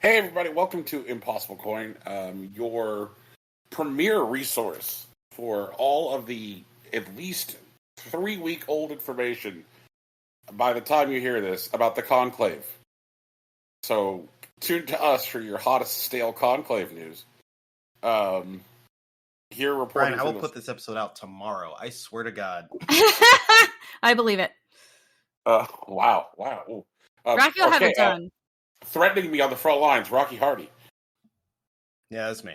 Hey, everybody, welcome to Impossible Coin, your premier resource for all of the at least 3-week old information by the time you hear this about the Conclave. So, tune to us for your hottest stale Conclave news. Here reporting. Brian, I will put this episode out tomorrow. I swear to God. I believe it. Wow. Rocky will have it done. Threatening me on the front lines, Rocky Hardy. Yeah, that's me.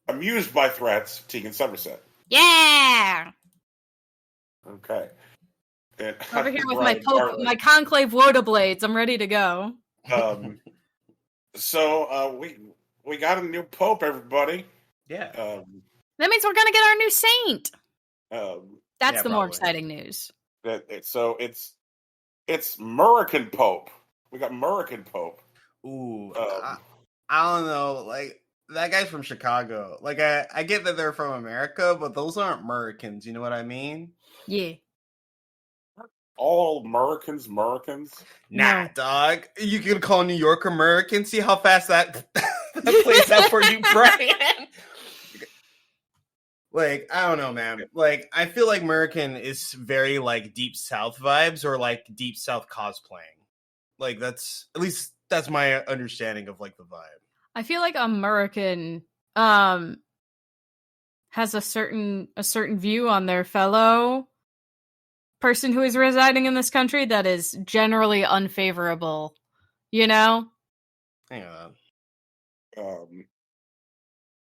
Amused by threats, Tegan Somerset. Yeah. Okay. And over here with my Conclave Woda blades. I'm ready to go. So we got a new pope, everybody. Yeah. That means we're gonna get our new saint. That's the more probably. exciting news. It's American Pope. We got American Pope. Ooh, I don't know. Like, that guy's from Chicago. Like, I get that they're from America, but those aren't Americans. You know what I mean? Yeah. All Americans? Nah, dog. You can call New York American. See how fast that plays out for you, Brian. Like, I don't know, man. Like, I feel like American is very, like, Deep South vibes or, like, Deep South cosplaying. Like, that's my understanding of, like, the vibe. I feel like American has a certain view on their fellow person who is residing in this country that is generally unfavorable, you know? Hang on.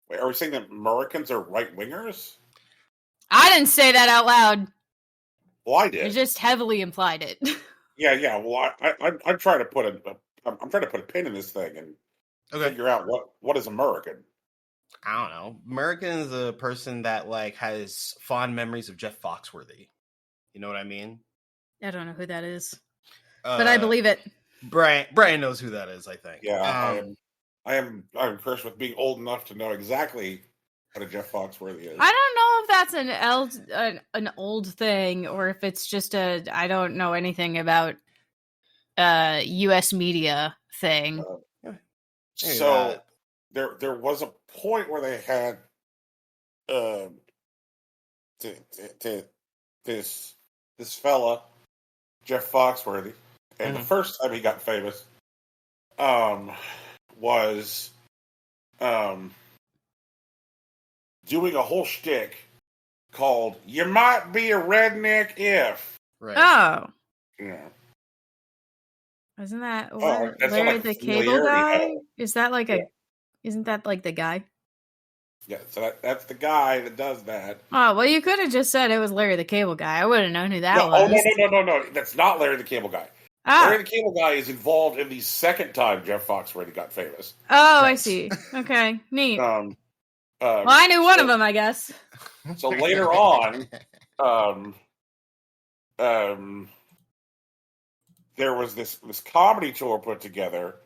Wait, are we saying that Americans are right-wingers? I didn't say that out loud. Well, I did. I just heavily implied it. Yeah. Well, I'm trying to put a pin in this thing and figure out what is American. I don't know. American is a person that, like, has fond memories of Jeff Foxworthy. You know what I mean? I don't know who that is, but I believe it. Brian knows who that is, I think. Yeah, I'm cursed with being old enough to know exactly what a Jeff Foxworthy is. I don't know if that's an old thing or if it's just I don't know anything about U.S. media thing. So there was a point where they had this fella, Jeff Foxworthy, and the first time he got famous was doing a whole shtick called "You Might Be a Redneck If." Right. Oh. Yeah. Isn't that that's Larry like the Cable Guy? metal. Is that like isn't that like the guy? Yeah, so that's the guy that does that. Oh, well, you could have just said it was Larry the Cable Guy. I would have known who that was. No. That's not Larry the Cable Guy. Ah. Larry the Cable Guy is involved in the second time Jeff Foxworthy got famous. Oh, I see. Okay, neat. Well, I knew one of them, I guess. So later on, there was this comedy tour put together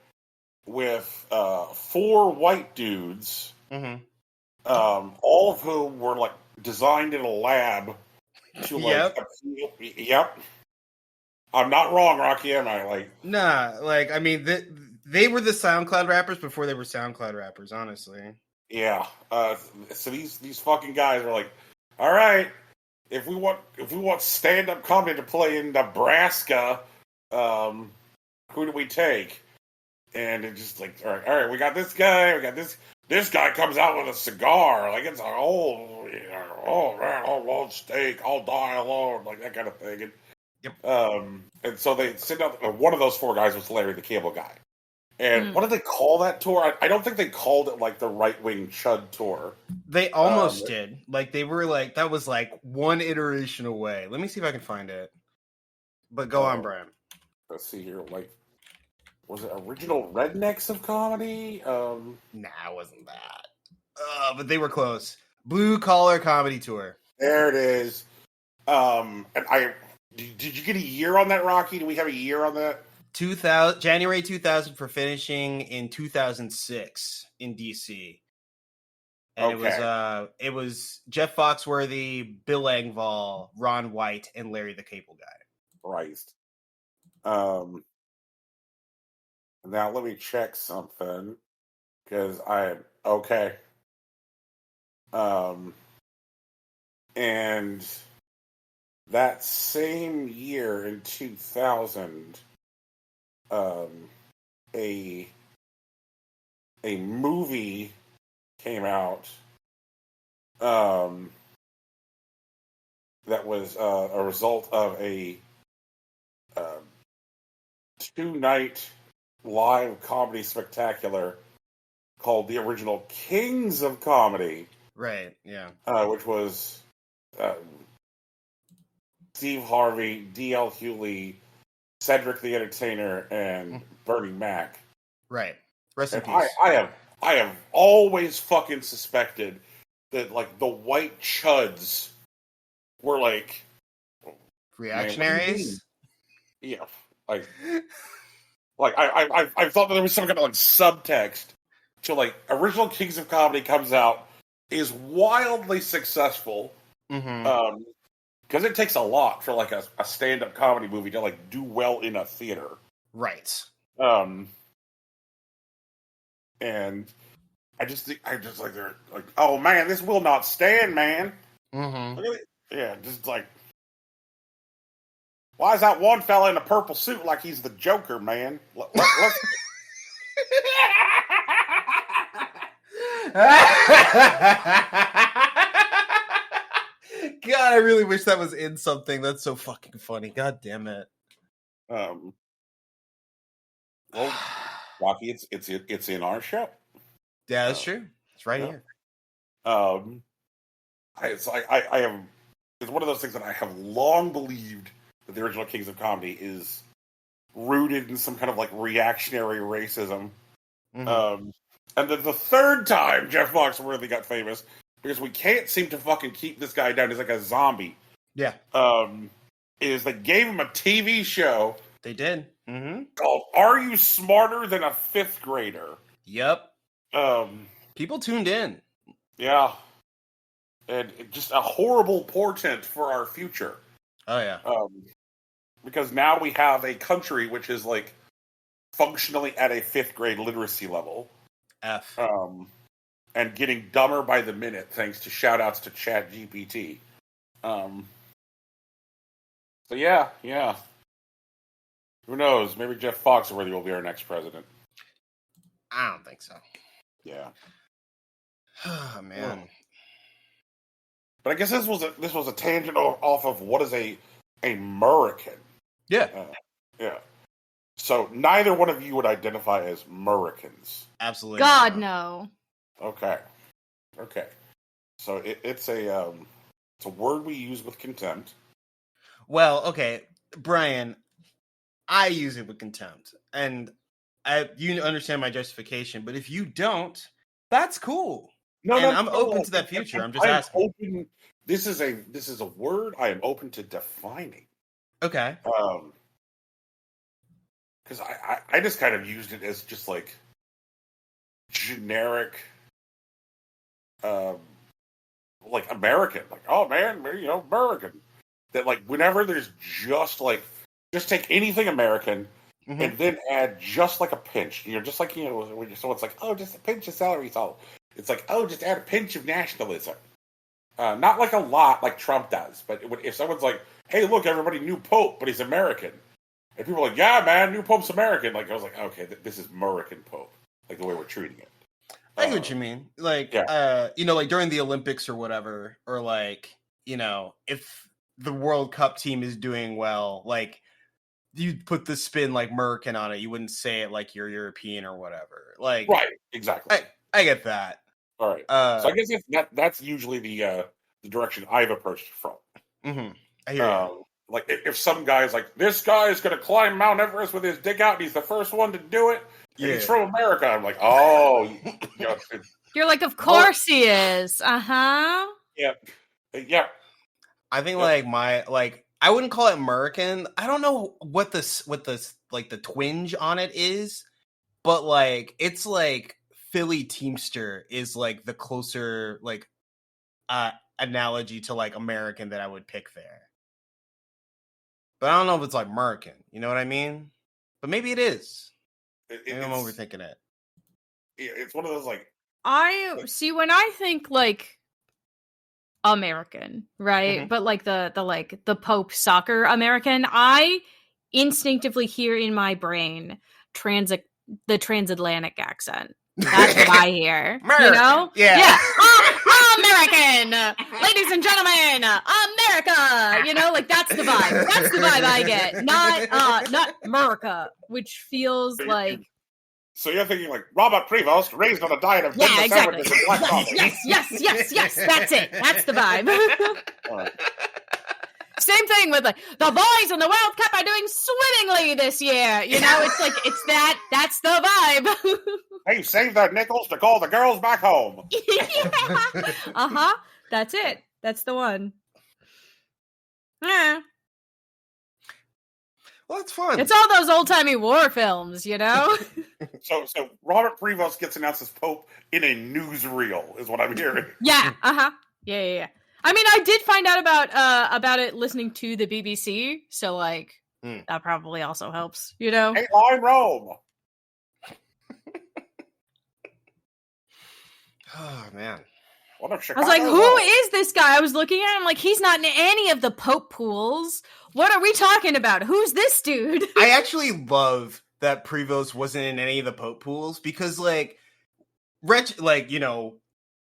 with 4 white dudes, all of whom were like designed in a lab to like. Yep. I'm not wrong, Rocky, am I? Like, nah, like, I mean, they were the SoundCloud rappers before they were SoundCloud rappers, honestly. Yeah. So these fucking guys are like, all right, if we want stand-up comedy to play in Nebraska, who do we take? And it's just like, all right, we got this guy, this guy comes out with a cigar, like it's long steak, I'll die alone, like that kind of thing. And, and so they sent out, one of those 4 guys was Larry the Cable Guy. And what did they call that tour? I don't think they called it like the right-wing Chud tour. They almost did. Like, they were like, that was like one iteration away. Let me see if I can find it. But go on, Brian. Let's see here. Like, was it Original Rednecks of Comedy? Nah, it wasn't that. But they were close. Blue Collar Comedy Tour. There it is. And did you get a year on that, Rocky? Do we have a year on that? January 2000 for finishing in 2006 in DC. And it was Jeff Foxworthy, Bill Engvall, Ron White, and Larry the Cable Guy. Christ. Now let me check something because I okay. Um, and that same year in 2000, a movie came out that was a result of a uh, 2-night live comedy spectacular called The Original Kings of Comedy, Right. Yeah. which was uh, Steve Harvey, D.L. Hewley, Cedric the Entertainer, and Bernie Mac. Right. Rest in And peace. I have always fucking suspected that like the white chuds were like Reactionaries. yeah, like I thought that there was some kind of like subtext to like Original Kings of Comedy comes out, is wildly successful. Mm-hmm. Because it takes a lot for like a stand-up comedy movie to like do well in a theater. Right. And I just like they're like, oh man, this will not stand, man. Mm-hmm. Yeah, just like, why is that one fella in a purple suit like he's the Joker, man? Let's God, I really wish that was in something. That's so fucking funny. God damn it. well, Rocky, it's in our show. Yeah, that's true. It's right here. It's like I have. It's one of those things that I have long believed that the Original Kings of Comedy is rooted in some kind of like reactionary racism. Mm-hmm. And then the third time Jeff Foxworthy got famous, because we can't seem to fucking keep this guy down. He's like a zombie. Yeah. Is they gave him a TV show. They did. Mm-hmm. Called "Are You Smarter Than a Fifth Grader?" Yep. Um, People tuned in. Yeah. And just a horrible portent for our future. Oh, yeah. Because now we have a country which is like functionally at a fifth grade literacy level. F. And getting dumber by the minute thanks to shout outs to ChatGPT. So yeah. Who knows? Maybe Jeff Foxworthy will be our next president. I don't think so. Yeah. Oh, man. But I guess this was a tangent off of what is a American. Yeah. Yeah. So neither one of you would identify as Americans. Absolutely. God, no. Okay. So it's a word we use with contempt. Well, okay, Brian, I use it with contempt, and you understand my justification. But if you don't, that's cool. I'm open to that future. I'm just asking. Open, this is a word I am open to defining. Okay. Because I just kind of used it as just like generic, like American, like, oh man, American. That like whenever there's just take anything American and then add just like a pinch, just like when someone's like, oh, just a pinch of celery salt. It's like, oh, just add a pinch of nationalism. Not like a lot like Trump does, but if someone's like, hey, look, everybody, new Pope, but he's American. And people are like, yeah, man, new Pope's American. Like, I was like, okay, this is American Pope, like the way we're treating it. I get what you mean. Like, like during the Olympics or whatever, or like, if the World Cup team is doing well, like, you put the spin like American on it. You wouldn't say it like you're European or whatever. Like, right, exactly. I get that. All right. So I guess that's usually the direction I've approached it from. Mm-hmm. I hear you. Like if some guy's like, this guy is going to climb Mount Everest with his dick out, and he's the first one to do it, and he's from America. I'm like, oh, you're like, of course he is. Uh-huh. Yeah. I think I wouldn't call it American. I don't know what like the twinge on it is, but like it's like Philly Teamster is like the closer like analogy to like American that I would pick there. But I don't know if it's like American. You know what I mean? But maybe it is. Maybe I'm overthinking it. It's one of those like I see when I think like American, right? Mhm. But like the Pope soccer American, I instinctively hear in my brain the transatlantic accent. That's what I hear. American. You know? Yeah. American, ladies and gentlemen, America. You know, like that's the vibe. That's the vibe I get. Not America, which feels like. So you're thinking like Robert Prevost, raised on a diet of Yeah, exactly. sandwiches and black coffee. Yes. That's it. That's the vibe. Same thing with like the boys in the World Cup are doing swimmingly this year. You know, it's like that's the vibe. They saved their nickels to call the girls back home. Yeah. That's it. That's the one. Yeah. Well, it's fun. It's all those old timey war films, you know. So Robert Prevost gets announced as Pope in a newsreel, is what I'm hearing. Yeah. Yeah. I mean, I did find out about it listening to the BBC, so like that probably also helps, you know. Hey, line Rome. Oh man. What if I Chicago was like, who is this guy? I was looking at him like he's not in any of the Pope pools. What are we talking about? Who's this dude? I actually love that Prevost wasn't in any of the Pope pools because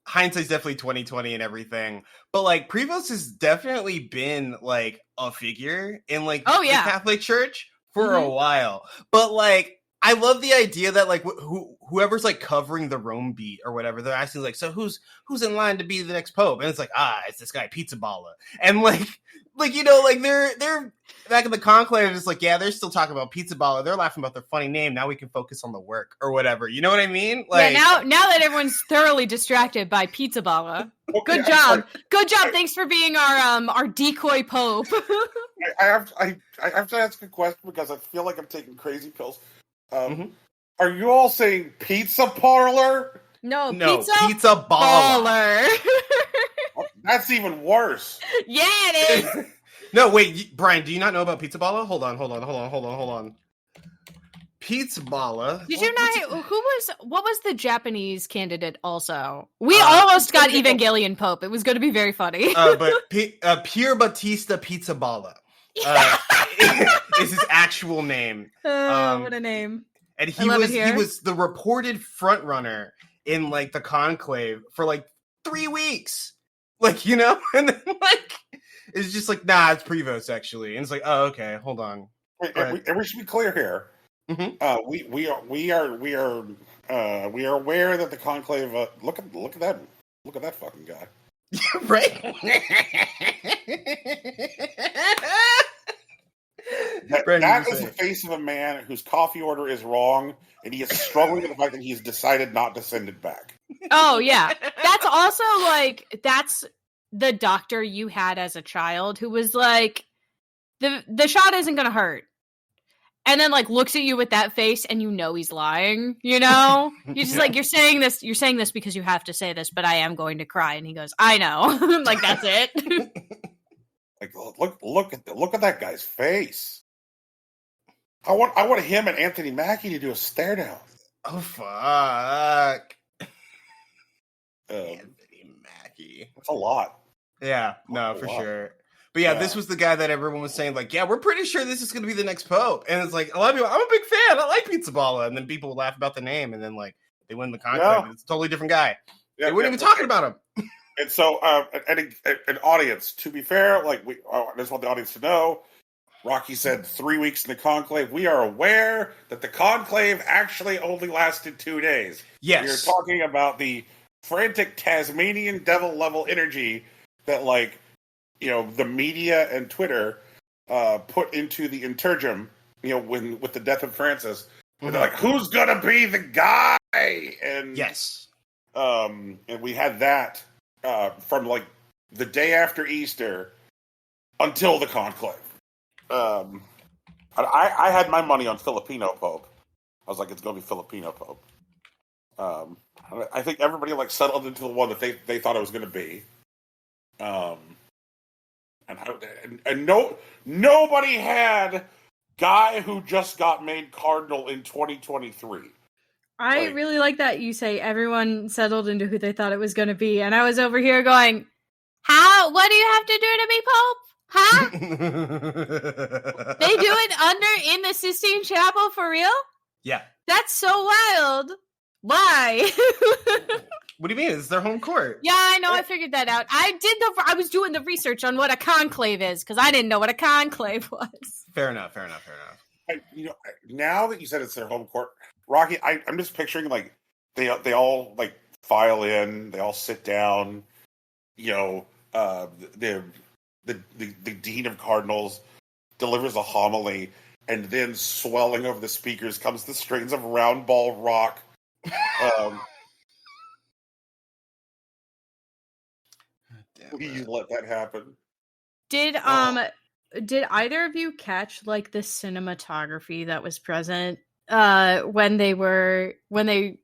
hindsight's definitely 2020 and everything, but like Prevost has definitely been like a figure in like the Catholic Church for a while. But like I love the idea that like whoever's like covering the Rome beat or whatever, they're asking like, so who's in line to be the next Pope? And it's like, it's this guy Pizza Balla. And like you know, like they're back in the conclave, it's like, yeah, they're still talking about Pizza Balla. They're laughing about their funny name. Now we can focus on the work or whatever. You know what I mean? Like, yeah, now that everyone's thoroughly distracted by Pizza Balla. Good job. Good job. Thanks for being our decoy Pope. I have to ask a question because I feel like I'm taking crazy pills. Are you all saying pizza parlor? No, Pizza Balla. That's even worse. Yeah, it is. No, wait, Brian, do you not know about Pizza Balla? Hold on. Pizza Balla. Did you not? What was the Japanese candidate also? We almost got Evangelion Pope. It was going to be very funny. But Pier Battista Pizza Balla is his actual name. What a name. And he was the reported front runner in like the conclave for like 3 weeks. Like, you know, and then like it's just like, nah, it's Prevost actually. And it's like, oh, okay, hold on. And we should be clear here. We are aware that the conclave. Look at that fucking guy. Right. That is the face of a man whose coffee order is wrong, and he is struggling with the fact that he's decided not to send it back. Oh yeah, that's also like that's the doctor you had as a child who was like, the shot isn't gonna hurt, and then like looks at you with that face, and you know he's lying. You know, you're just like you're saying this because you have to say this, but I am going to cry, and he goes, I know, like that's it. Like look at that guy's face. I want him and Anthony Mackie to do a stare down. Oh fuck. Anthony Mackie. That's a lot. Yeah, no, for sure. But yeah, this was the guy that everyone was saying, like, yeah, we're pretty sure this is going to be the next Pope. And it's like, a lot of people, I'm a big fan. I like Pizza Balla. And then people would laugh about the name. And then, like, they win the contract. Yeah. It's a totally different guy. Yeah, they weren't even talking about him. And so, an audience, to be fair, like, I just want the audience to know, Rocky said 3 weeks in the conclave. We are aware that the conclave actually only lasted 2 days. Yes. We are talking about the frantic Tasmanian devil level energy that, like, you know, the media and Twitter put into the interregnum, you know, with the death of Francis. Mm-hmm. They're like, who's gonna be the guy? And yes. And we had that from like the day after Easter until the conclave. I had my money on Filipino Pope. I was like, it's gonna be Filipino Pope. I think everybody like settled into the one that they thought it was gonna be. And nobody had guy who just got made Cardinal in 2023. I Like- really like that you say everyone settled into who they thought it was going to be, and I was over here going, "How? What do you have to do to be Pope? Huh? They do it in the Sistine Chapel for real? Yeah. That's so wild. Why?" What do you mean? It's their home court. Yeah, I know. I figured that out. I was doing the research on what a conclave is because I didn't know what a conclave was. Fair enough. Now that you said it's their home court, Rocky, I'm just picturing like they all like file in, they all sit down. The dean of cardinals delivers a homily, and then swelling over the speakers comes the strains of Round Ball Rock. Please let that happen. Did either of you catch like the cinematography that was present when they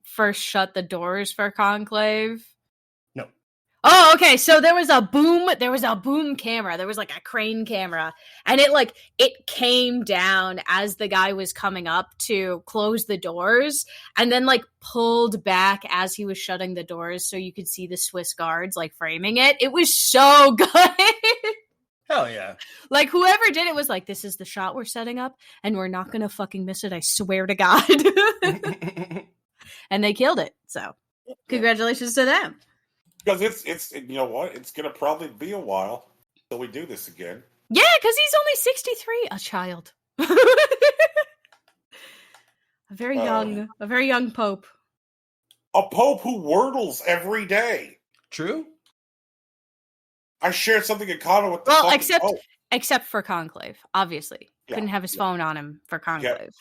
first shut the doors for Conclave? No. Oh, okay. So there was a boom camera. There was like a crane camera, and it came down as the guy was coming up to close the doors, and then like pulled back as he was shutting the doors, so you could see the Swiss guards like framing it. It was so good. Hell yeah. Like, whoever did it was like, this is the shot we're setting up, and we're not going to fucking miss it, I swear to God. And they killed it. So, congratulations to them. Because it's you know what? It's going to probably be a while till we do this again. Yeah, because he's only 63. A child. A very young pope. A pope who wordles every day. True. I shared something in common with the except for Conclave, obviously. Yeah, couldn't have his phone on him for Conclave.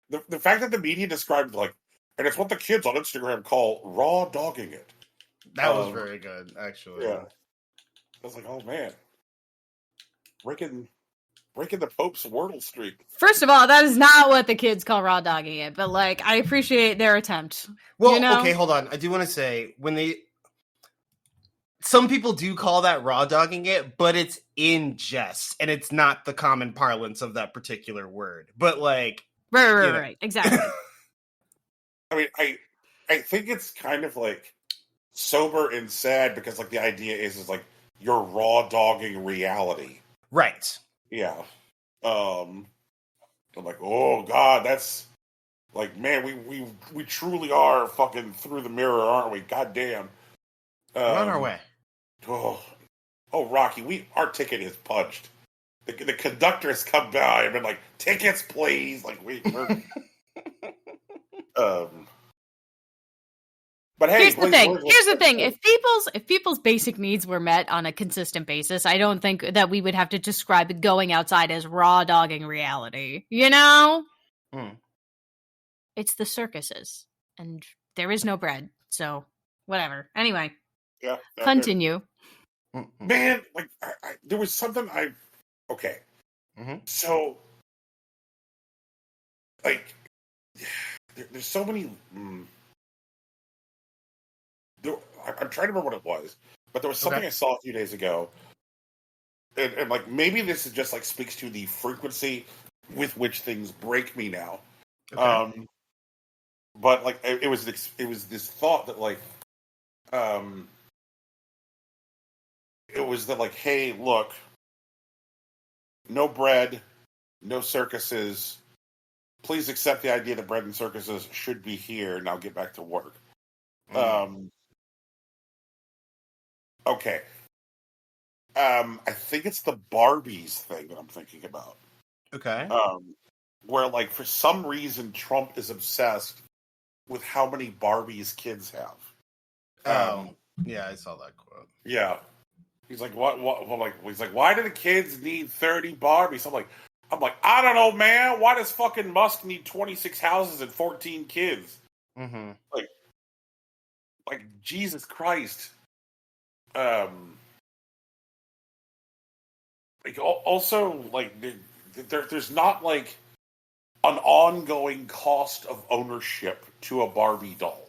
Yeah. The fact that the media described like, and it's what the kids on Instagram call raw dogging it. That was very good, actually. Yeah. I was like, oh man. Breaking the Pope's Wordle streak. First of all, that is not what the kids call raw dogging it, but like, I appreciate their attempt. Well, okay, hold on. I do want to say, some people do call that raw dogging it, but it's in jest, and it's not the common parlance of that particular word. But like, right, exactly. I mean, I think it's kind of like sober and sad because like the idea is like you're raw dogging reality, right? Yeah. I'm like, oh god, that's like, man, we truly are fucking through the mirror, aren't we? God damn. We're on our way. Oh, Rocky, our ticket is punched. The conductor has come by and been like, tickets, please. Like, we're But hey, here's the thing. If people's basic needs were met on a consistent basis, I don't think that we would have to describe going outside as raw dogging reality. You know? It's the circuses, and there is no bread, so whatever. Anyway. Yeah. Continue. Man, like, there was something okay. Mm-hmm. So, like, there's so many. I'm trying to remember what it was, but there was something I saw a few days ago, and like maybe this is just like speaks to the frequency with which things break me now. Okay. But like it was this thought that like, it was that like, hey, look, no bread, no circuses. Please accept the idea that bread and circuses should be here. Now get back to work. Okay. I think it's the Barbies thing that I'm thinking about. Okay. Where like for some reason Trump is obsessed with how many Barbies kids have. Yeah, I saw that quote. Yeah. He's like, what? He's like, why do the kids need 30 Barbies? I'm like, I don't know, man. Why does fucking Musk need 26 houses and 14 kids? Mm-hmm. Like Jesus Christ. Like also, like there's not like an ongoing cost of ownership to a Barbie doll.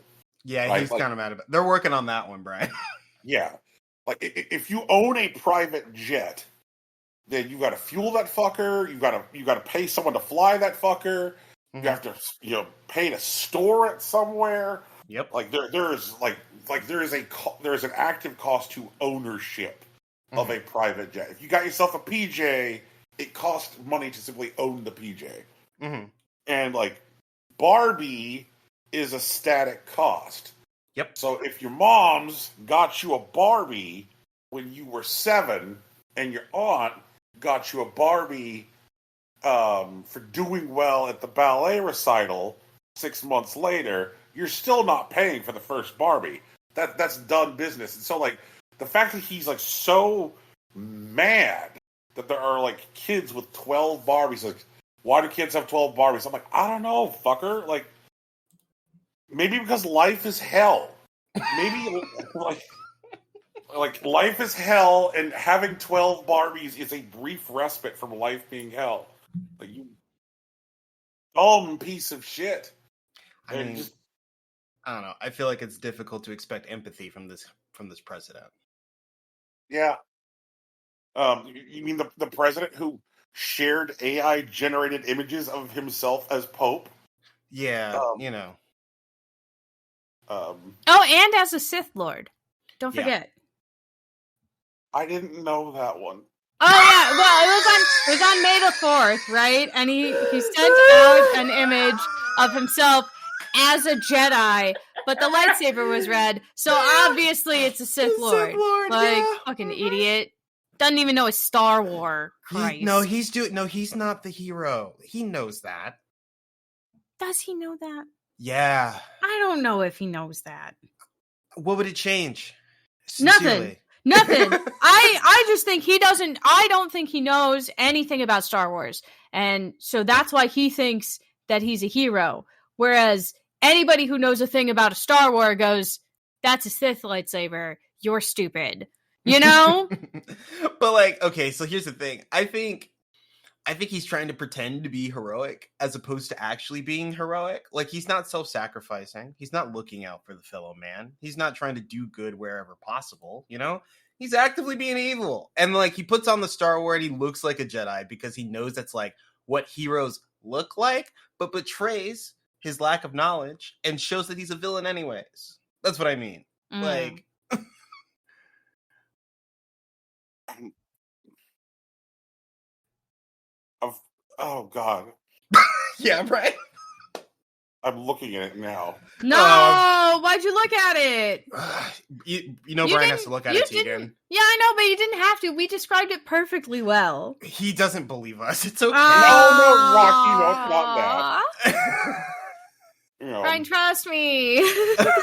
Yeah, right? he's kind of mad about it. They're working on that one, Brian. Yeah. Like, if you own a private jet, then you got to fuel that fucker. You got to pay someone to fly that fucker. Mhm. You have to pay to store it somewhere. Yep. Like there is an active cost to ownership of a private jet. If you got yourself a PJ, it costs money to simply own the PJ. Mm-hmm. And like Barbie is a static cost. Yep. So if your mom's got you a Barbie when you were 7, and your aunt got you a Barbie for doing well at the ballet recital 6 months later, you're still not paying for the first Barbie. That's done business. And so like the fact that he's like so mad that there are like kids with 12 Barbies, like, why do kids have 12 Barbies? I'm like, I don't know, fucker. Like, maybe because life is hell. Maybe like life is hell, and having 12 Barbies is a brief respite from life being hell. Like, you dumb piece of shit. I mean, I don't know. I feel like it's difficult to expect empathy from this president. Yeah. You mean the president who shared AI generated images of himself as Pope? Yeah, Oh, and as a Sith Lord. Don't forget. I didn't know that one. Oh yeah, well, it was on May the 4th, right? And he sent out an image of himself as a Jedi, but the lightsaber was red, so obviously it's a Sith Lord. Like, fucking idiot. Doesn't even know his Star Wars. Christ. He's not the hero. He knows that. Does he know that? Yeah. I don't know if he knows that. What would it change? Sincerely. Nothing. I just think he doesn't. I don't think he knows anything about Star Wars, and so that's why he thinks that he's a hero. Whereas anybody who knows a thing about a Star Wars goes, "That's a Sith lightsaber. You're stupid." You know. But like, okay, so here's the thing. I think he's trying to pretend to be heroic as opposed to actually being heroic. Like, he's not self-sacrificing. He's not looking out for the fellow man. He's not trying to do good wherever possible, He's actively being evil. And like, he puts on the Star Wars and he looks like a Jedi because he knows that's like what heroes look like, but betrays his lack of knowledge and shows that he's a villain anyways. That's what I mean. Like, oh God. Yeah, right. I'm looking at it now. No, why'd you look at it? Brian has to look at it, Tegan. Yeah, I know, but you didn't have to. We described it perfectly well. He doesn't believe us. It's okay. No, Rocky, not that. Brian, trust me.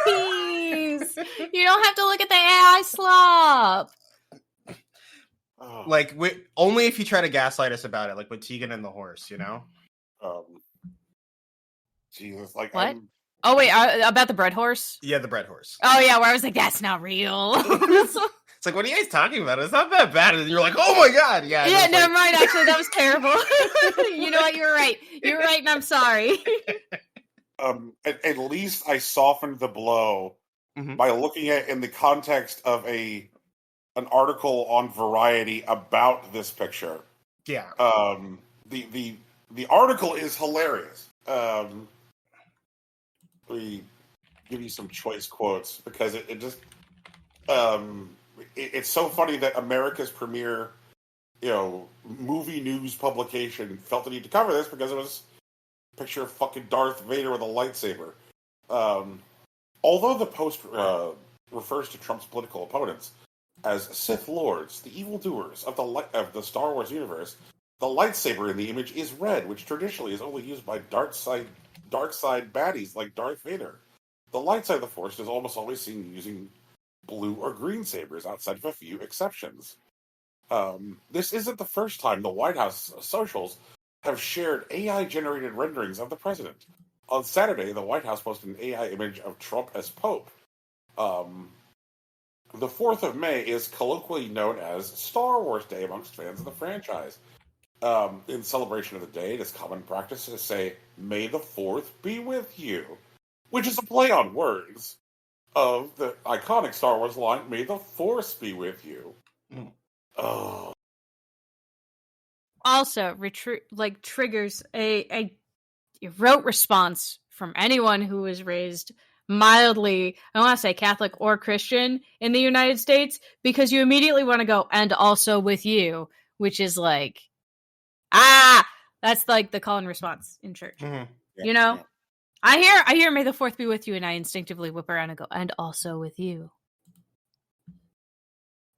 Please. You don't have to look at the AI slop. Like, only if you try to gaslight us about it, like with Tegan and the horse, Jesus, like, what? Oh wait, about the bread horse? Yeah, the bread horse. Oh yeah, where I was like, that's not real. It's like, what are you guys talking about? It's not that bad. And you're like, oh my God. Yeah. Yeah, never mind. Actually, that was terrible. You know what? You're right. You're right, and I'm sorry. At least I softened the blow by looking at it in the context of an article on Variety about this picture. Yeah. The article is hilarious. We give you some choice quotes because it just it's so funny that America's premier movie news publication felt the need to cover this because it was a picture of fucking Darth Vader with a lightsaber. Although the post refers to Trump's political opponents as Sith Lords, the evildoers of the Star Wars universe, the lightsaber in the image is red, which traditionally is only used by dark side baddies like Darth Vader. The light side of the Force is almost always seen using blue or green sabers, outside of a few exceptions. This isn't the first time the White House socials have shared AI-generated renderings of the president. On Saturday, the White House posted an AI image of Trump as Pope. The 4th of May is colloquially known as Star Wars Day amongst fans of the franchise. In celebration of the day, it is common practice to say, "May the 4th be with you," which is a play on words of the iconic Star Wars line, "May the Force be with you." Oh. also triggers a rote response from anyone who was raised mildly, I don't want to say Catholic or Christian in the United States, because you immediately want to go, and also with you, which is like, that's like the call and response in church. Mhm. You know? Yeah. I hear may the fourth be with you, and I instinctively whip around and go, and also with you.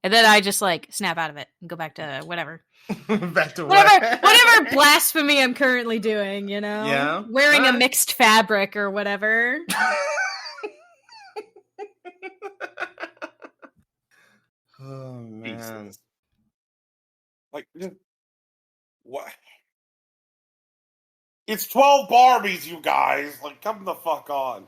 And then I just like snap out of it and go back to whatever. Back to whatever blasphemy I'm currently doing, you know? Yeah. Wearing a mixed fabric or whatever. Oh man. Jesus. Like, what? It's 12 Barbies, you guys. Like, come the fuck on.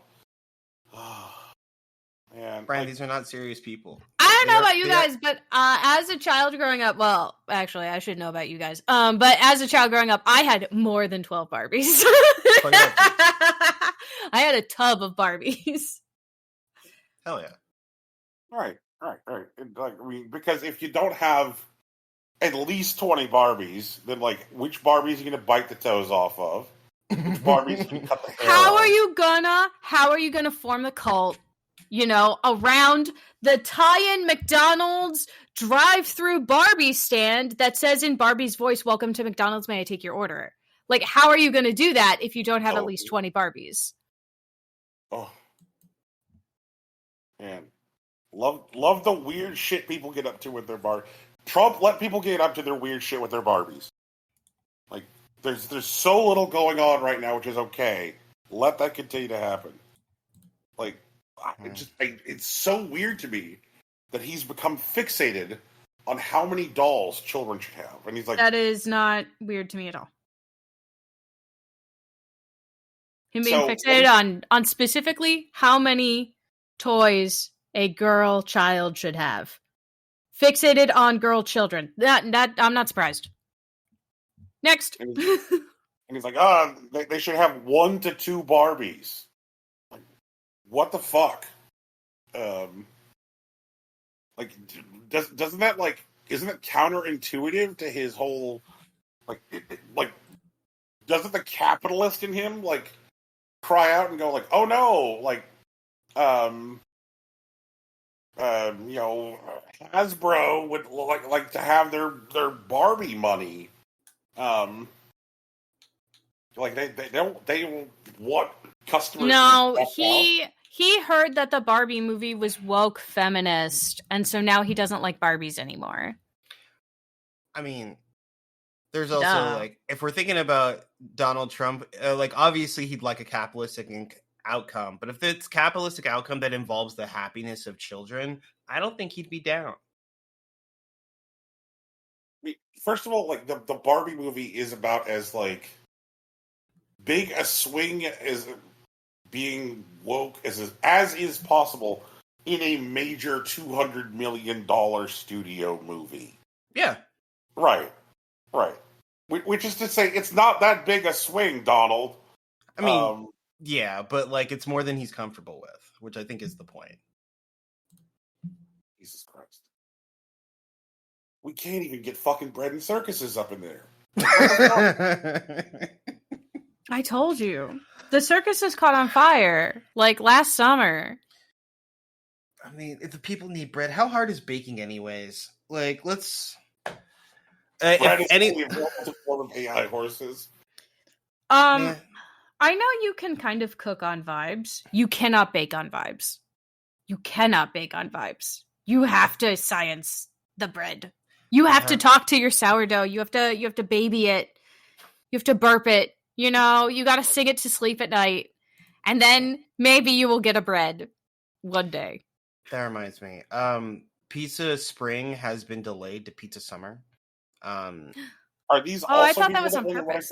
Man, Brian, like, these are not serious people. I don't know about you guys, but as a child growing up, well, actually, I should know about you guys. But as a child growing up, I had more than 12 Barbies. I had a tub of Barbies. Hell yeah. Right. And, like, I mean, because if you don't have at least 20 Barbies, then, like, which Barbies are you going to bite the toes off of? Which Barbies are you going to cut the hair How off? are you gonna form the cult, you know, around the tie-in McDonald's drive-through Barbie stand that says in Barbie's voice, "Welcome to McDonald's, may I take your order?" Like, how are you gonna do that if you don't have at least 20 Barbies? Oh. Man. Love the weird shit people get up to with their Barbies. Trump let people get up to their weird shit with their Barbies. Like, there's so little going on right now, which is okay. Let that continue to happen. Like, it's so weird to me that he's become fixated on how many dolls children should have. And he's like... That is not weird to me at all. Him being fixated on specifically how many toys a girl child should have. Fixated on girl children. That I'm not surprised. Next. And he's like, they should have 1 to 2 Barbies. Like, what the fuck? Like, doesn't that, like, isn't it counterintuitive to his whole, like, like, doesn't the capitalist in him, like, cry out and go, like, oh no, like, you know, Hasbro would like to have their Barbie money. Like they want customers. No, he heard that the Barbie movie was woke feminist, and so now he doesn't like Barbies anymore. I mean, there's also like, if we're thinking about Donald Trump, like obviously he'd like a capitalistic outcome, but if it's capitalistic outcome that involves the happiness of children, I don't think he'd be down. I mean, first of all, like the Barbie movie is about as like big a swing as being woke as is possible in a major $200 million studio movie. Yeah. Right. Which is to say, it's not that big a swing, Donald. I mean, yeah, but like it's more than he's comfortable with, which I think is the point. Jesus Christ. We can't even get fucking bread and circuses up in there. I told you. The circus is caught on fire, like last summer. I mean, if the people need bread, how hard is baking anyways? Like, let's... bread is only available to form of AI horses. Yeah. I know you can kind of cook on vibes. You cannot bake on vibes. You have to science the bread. You have to talk to your sourdough. You have to baby it. You have to burp it. You know, you got to sing it to sleep at night. And then maybe you will get a bread one day. That reminds me. Pizza Spring has been delayed to Pizza Summer. Are these also I thought that was on purpose.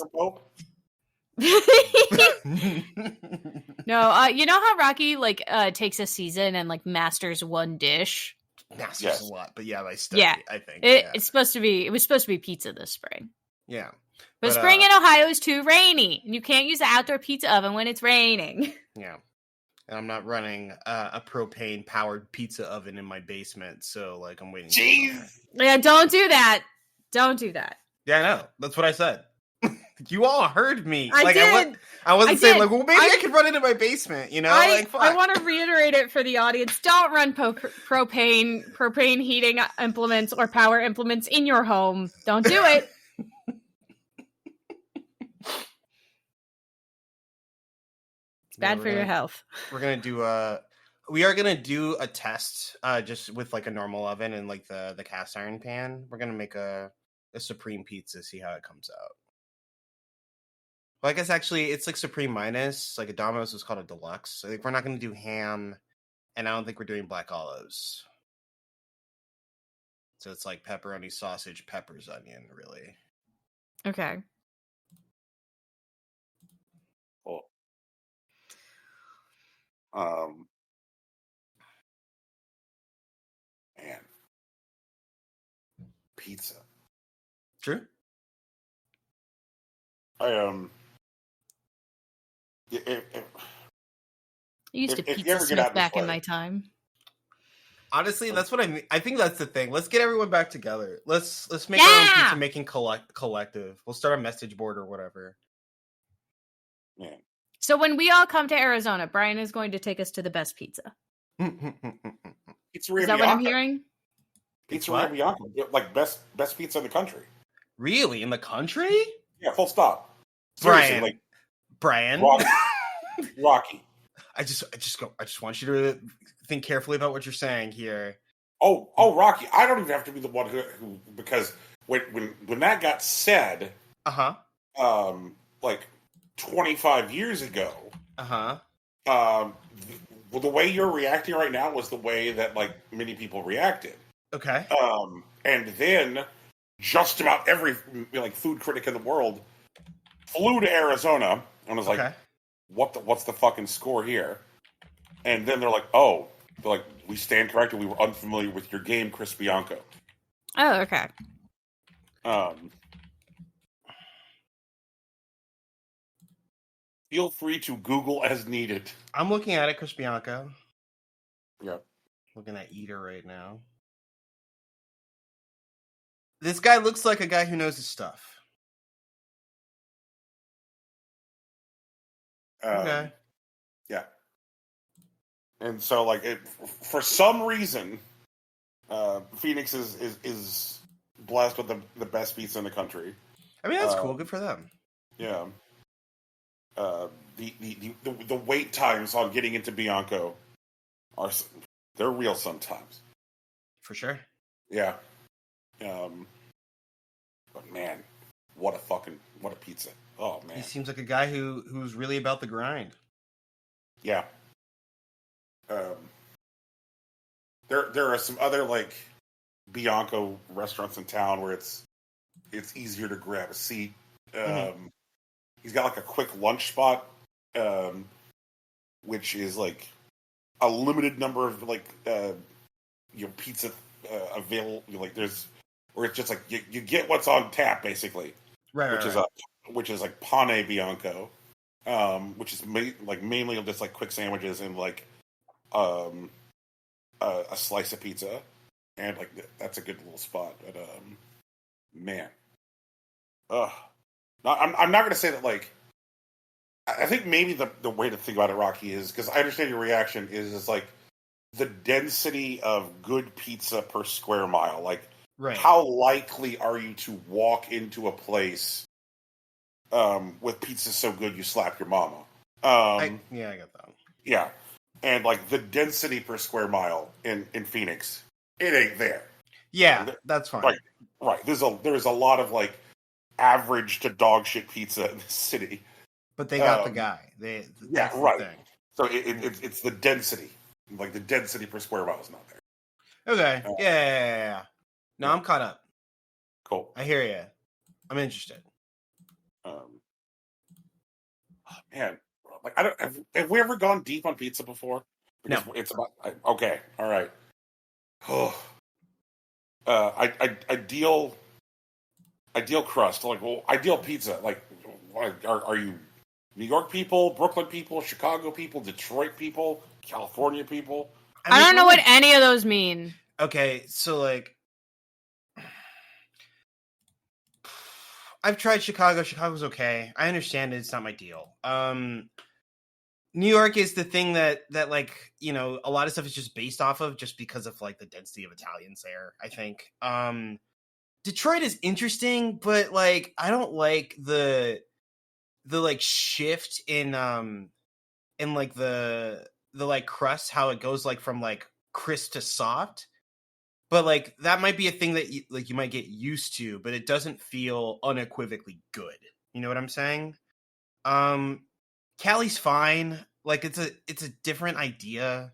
No, you know how Rocky like takes a season and like masters one dish? Masters a lot, but yeah, I think it was supposed to be pizza this spring. Yeah. But spring in Ohio is too rainy, and you can't use the outdoor pizza oven when it's raining. Yeah. And I'm not running a propane-powered pizza oven in my basement, so like I'm waiting. Jeez! Yeah, don't do that. Don't do that. Yeah, I know. That's what I said. You all heard me. I did. I wasn't I saying did. like, well, maybe I could run into my basement. You know, like fuck. I want to reiterate it for the audience. Don't run propane heating implements or power implements in your home. Don't do it. It's bad for your health. We're gonna do we are gonna do a test just with like a normal oven and like the cast iron pan. We're gonna make a supreme pizza, see how it comes out. Well, I guess actually it's like supreme minus, like a Domino's is called a deluxe. I think we're not gonna do ham, and I don't think we're doing black olives. So it's like pepperoni, sausage, peppers, onion, really. Okay. Well, man, pizza. True. If I used to If you Pizza ever get Smith out this back in way. my time. Honestly, that's what I mean. I think that's the thing. Let's get everyone back together. Let's make our own pizza making collective. We'll start a message board or whatever. man, So when we all come to Arizona, Brian is going to take us to the best pizza. Pizzeria Is that what I'm Bianca. hearing? Pizzeria what? Bianca, like best pizza in the country. Really? In the country? Yeah, full stop. Seriously, Brian. like Brian. Rocky. I just want you to think carefully about what you're saying here. Oh, Rocky. I don't even have to be the one who because when that got said, like 25 years ago, well, the way you're reacting right now was the way that like many people reacted. Okay. And then just about every like food critic in the world flew to Arizona and was like, what's the fucking score here? And then they're like, we stand corrected. We were unfamiliar with your game, Chris Bianco. Oh, okay. Feel free to Google as needed. I'm looking at it, Chris Bianco. Yep. Looking at Eater right now. This guy looks like a guy who knows his stuff. Okay. Yeah. And so, like, for some reason, Phoenix is blessed with the best pizza in the country. I mean, that's cool. Good for them. Yeah. The wait times on getting into Bianco they're real sometimes. For sure. Yeah. But man, what a pizza. Oh man. He seems like a guy who's really about the grind. Yeah. There are some other like Bianco restaurants in town where it's easier to grab a seat. He's got like a quick lunch spot, which is like a limited number of like pizza available. Like there's where it's just like you get what's on tap basically, right? Which is like pane Bianco, which is mainly just like quick sandwiches and like a slice of pizza, and like that's a good little spot. But man, I'm not going to say that like. I think maybe the way to think about it, Rocky, is because I understand your reaction is like the density of good pizza per square mile. Like, how likely are you to walk into a place with pizza so good you slap your mama? I get that. Yeah, and like the density per square mile in Phoenix, it ain't there. Yeah, that's fine. Right. There's a lot of like average to dog shit pizza in the city. But they got the guy. That's right. The thing. So it's the density, like the density per square mile is not there. Okay. Yeah. No, I'm caught up. Cool. I hear you. I'm interested. Man, like I don't have we ever gone deep on pizza before? Because no. It's about okay. All right. Oh. Ideal crust. Like, well, ideal pizza. Like, are you New York people, Brooklyn people, Chicago people, Detroit people, California people? I don't know what any of those mean. Okay, so like I've tried Chicago. Chicago's okay. I understand it's not my deal. New York is the thing that like, you know, a lot of stuff is just based off of just because of like the density of Italians there, I think. Detroit is interesting, but like I don't like the like shift in like the like crust, how it goes like from like crisp to soft. But like that might be a thing that you might get used to, but it doesn't feel unequivocally good. You know what I'm saying? Cali's fine. Like it's a different idea.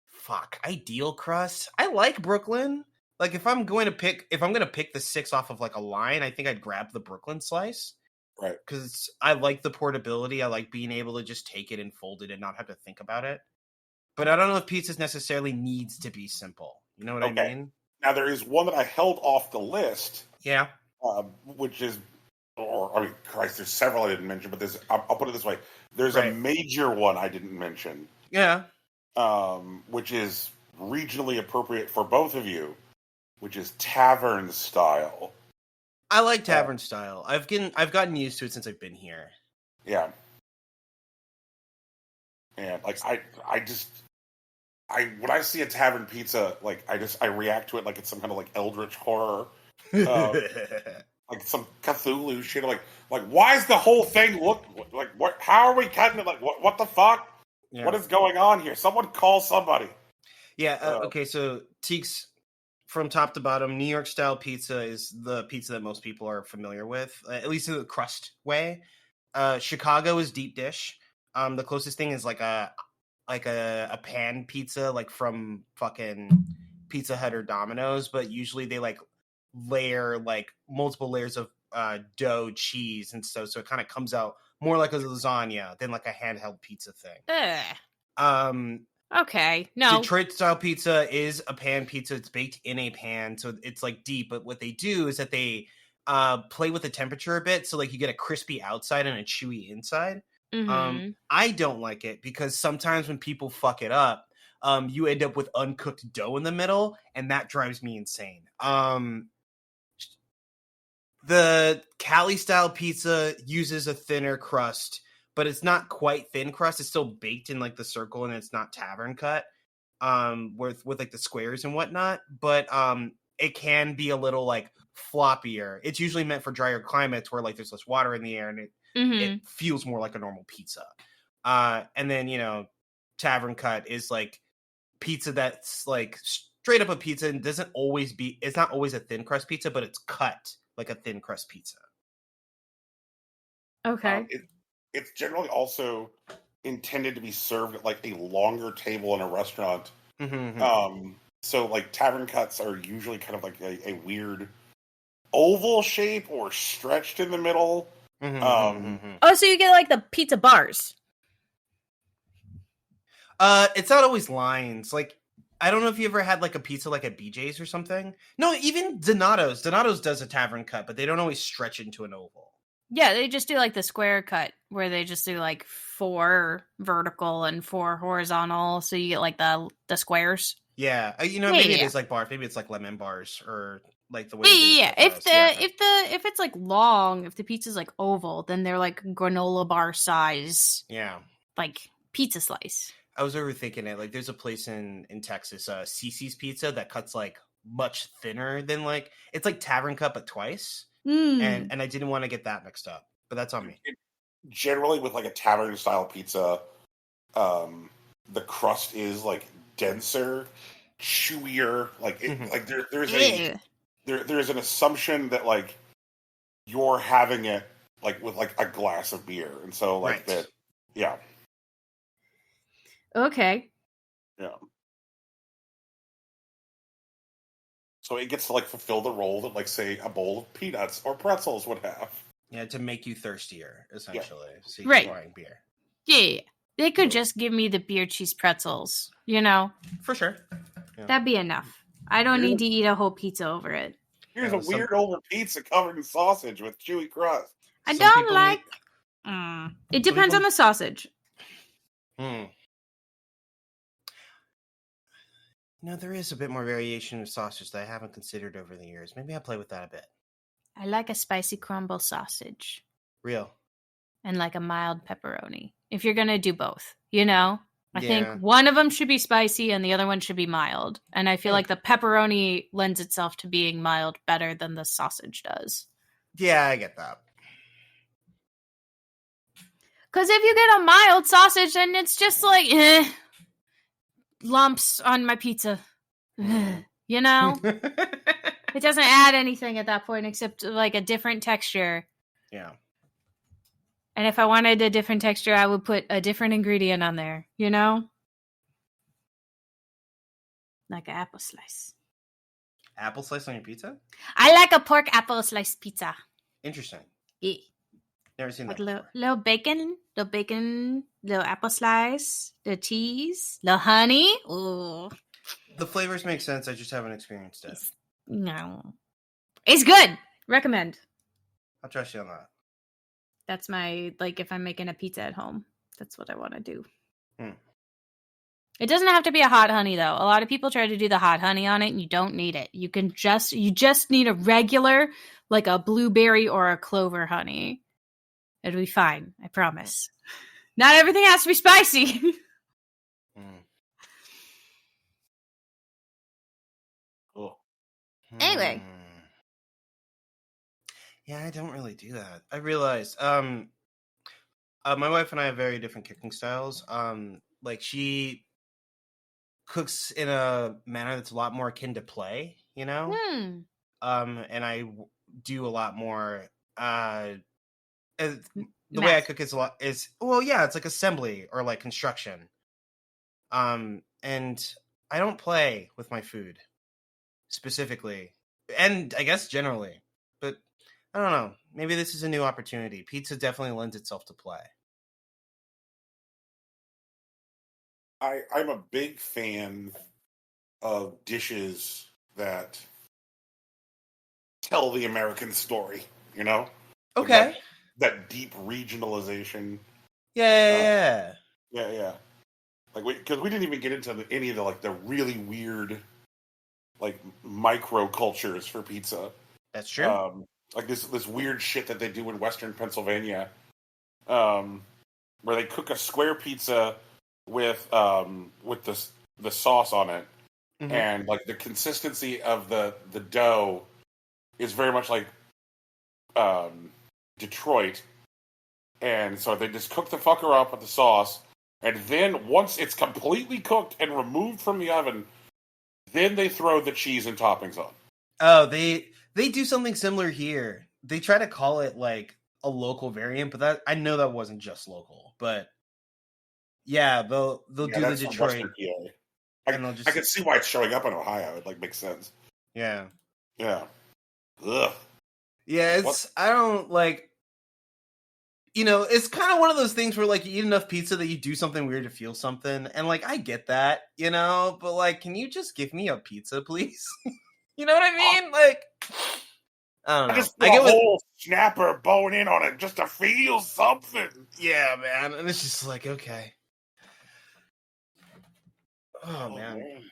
Fuck, ideal crust. I like Brooklyn. Like if I'm gonna pick the 6 off of like a line, I think I'd grab the Brooklyn slice. Right. Because I like the portability. I like being able to just take it and fold it and not have to think about it. But I don't know if pizzas necessarily needs to be simple. You know what I mean? Now there is one that I held off the list. Yeah. Which is, Christ, there's several I didn't mention, but I'll put it this way: there's a major one I didn't mention. Yeah. Which is regionally appropriate for both of you, which is tavern style. I like tavern style. I've gotten used to it since I've been here. Yeah. And like when I see a tavern pizza, like I react to it like it's some kind of like eldritch horror, like some Cthulhu shit. Like why is the whole thing look like what? How are we cutting it? Like what the fuck? Yeah. What is going on here? Someone call somebody. Yeah. Okay. So Teeks, from top to bottom, New York style pizza is the pizza that most people are familiar with, at least in the crust way. Chicago is deep dish. The closest thing is like a pan pizza, like from fucking Pizza Hut or Domino's, but usually they like layer like multiple layers of dough, cheese, and so it kind of comes out more like a lasagna than like a handheld pizza thing. Okay, no. Detroit style pizza is a pan pizza. It's baked in a pan, so it's like deep. But what they do is that they play with the temperature a bit, so like you get a crispy outside and a chewy inside. Mm-hmm. I don't like it because sometimes when people fuck it up, you end up with uncooked dough in the middle, and that drives me insane. The Cali style pizza uses a thinner crust, but it's not quite thin crust. It's still baked in like the circle, and it's not tavern cut, with like the squares and whatnot. But it can be a little like floppier. It's usually meant for drier climates where like there's less water in the air, and it feels more like a normal pizza. And then, you know, tavern cut is like pizza that's like straight up a pizza and it's not always a thin crust pizza, but it's cut like a thin crust pizza. Okay. It's generally also intended to be served at like a longer table in a restaurant. Mm-hmm. So like tavern cuts are usually kind of like a weird oval shape or stretched in the middle. Oh, so you get like the pizza bars. It's not always lines. Like, I don't know if you ever had like a pizza like at BJ's or something. No, even Donato's. Donato's does a tavern cut, but they don't always stretch into an oval. Yeah, they just do like the square cut where they just do like 4 vertical and 4 horizontal, so you get like the squares. Yeah, you know, maybe it is like bars. Maybe it's like lemon bars or like the way. Yeah. If it's like long, if the pizza's like oval, then they're like granola bar size. Yeah, like pizza slice. I was overthinking it. Like, there's a place in Texas, Cece's Pizza, that cuts like much thinner than like it's like tavern cut but twice. And I didn't want to get that mixed up, but that's on me. Generally, with like a tavern style pizza, the crust is like denser, chewier. Like like there's an assumption that like you're having it like with like a glass of beer, and so like that, yeah. Okay. Yeah. So it gets to like fulfill the role that like say a bowl of peanuts or pretzels would have. Yeah, to make you thirstier, essentially. Yeah. So you're pouring beer. Yeah. They could just give me the beer cheese pretzels, you know? For sure. Yeah. That'd be enough. I don't need to eat a whole pizza over it. Here's a weird older pizza covered in sausage with chewy crust. I don't like... It depends on the sausage. No, there is a bit more variation of sausage that I haven't considered over the years. Maybe I'll play with that a bit. I like a spicy crumble sausage Real. and like a mild pepperoni. If you're gonna do both, you know, I think Yeah. one of them should be spicy and the other one should be mild. And I feel Yeah. like the pepperoni lends itself to being mild better than the sausage does. Yeah, I get that. Because if you get a mild sausage, then it's just like lumps on my pizza. You know? It doesn't add anything at that point except like a different texture. Yeah. And if I wanted a different texture, I would put a different ingredient on there, you know? Like an apple slice. Apple slice on your pizza? I like a pork apple slice pizza. Interesting. Yeah. Never seen Like that. little bacon, little apple slice, little cheese, little honey. Ooh. The flavors make sense. I just haven't experienced it. No. It's good. Recommend. I'll trust you on that. That's my, like, if I'm making a pizza at home, that's what I want to do. It doesn't have to be a hot honey, though. A lot of people try to do the hot honey on it, and you don't need it. You just need a regular, like a blueberry or a clover honey. It'll be fine. I promise. Not everything has to be spicy. Cool. Anyway. Yeah, I don't really do that. I realized. My wife and I have very different cooking styles. Like she cooks in a manner that's a lot more akin to play, you know. And I do a lot more. The way I cook is it's like assembly or like construction. And I don't play with my food specifically, and I guess generally, but I don't know. Maybe this is a new opportunity. Pizza definitely lends itself to play. I'm a big fan of dishes that tell the American story, you know? Okay. That deep regionalization. Yeah. Yeah. Like, because we didn't even get into any of the, like, the really weird, like, micro cultures for pizza. That's true. Like this weird shit that they do in Western Pennsylvania, where they cook a square pizza with the sauce on it, and like the consistency of the dough is very much like Detroit, and so they just cook the fucker up with the sauce, and then once it's completely cooked and removed from the oven, then they throw the cheese and toppings on. Oh, they do something similar here. They try to call it like a local variant, but that I know that wasn't just local. But yeah, they'll do the Detroit. I can see why it's showing up in Ohio. It like makes sense. Yeah. Ugh. Yeah, I don't like. You know, it's kind of one of those things where like you eat enough pizza that you do something weird to feel something, and like I get that, you know, but like, can you just give me a pizza, please? You know what I mean? Like, I don't know. I just put a whole snapper bone in on it just to feel something. Yeah, man. And it's just like, okay. Oh, man.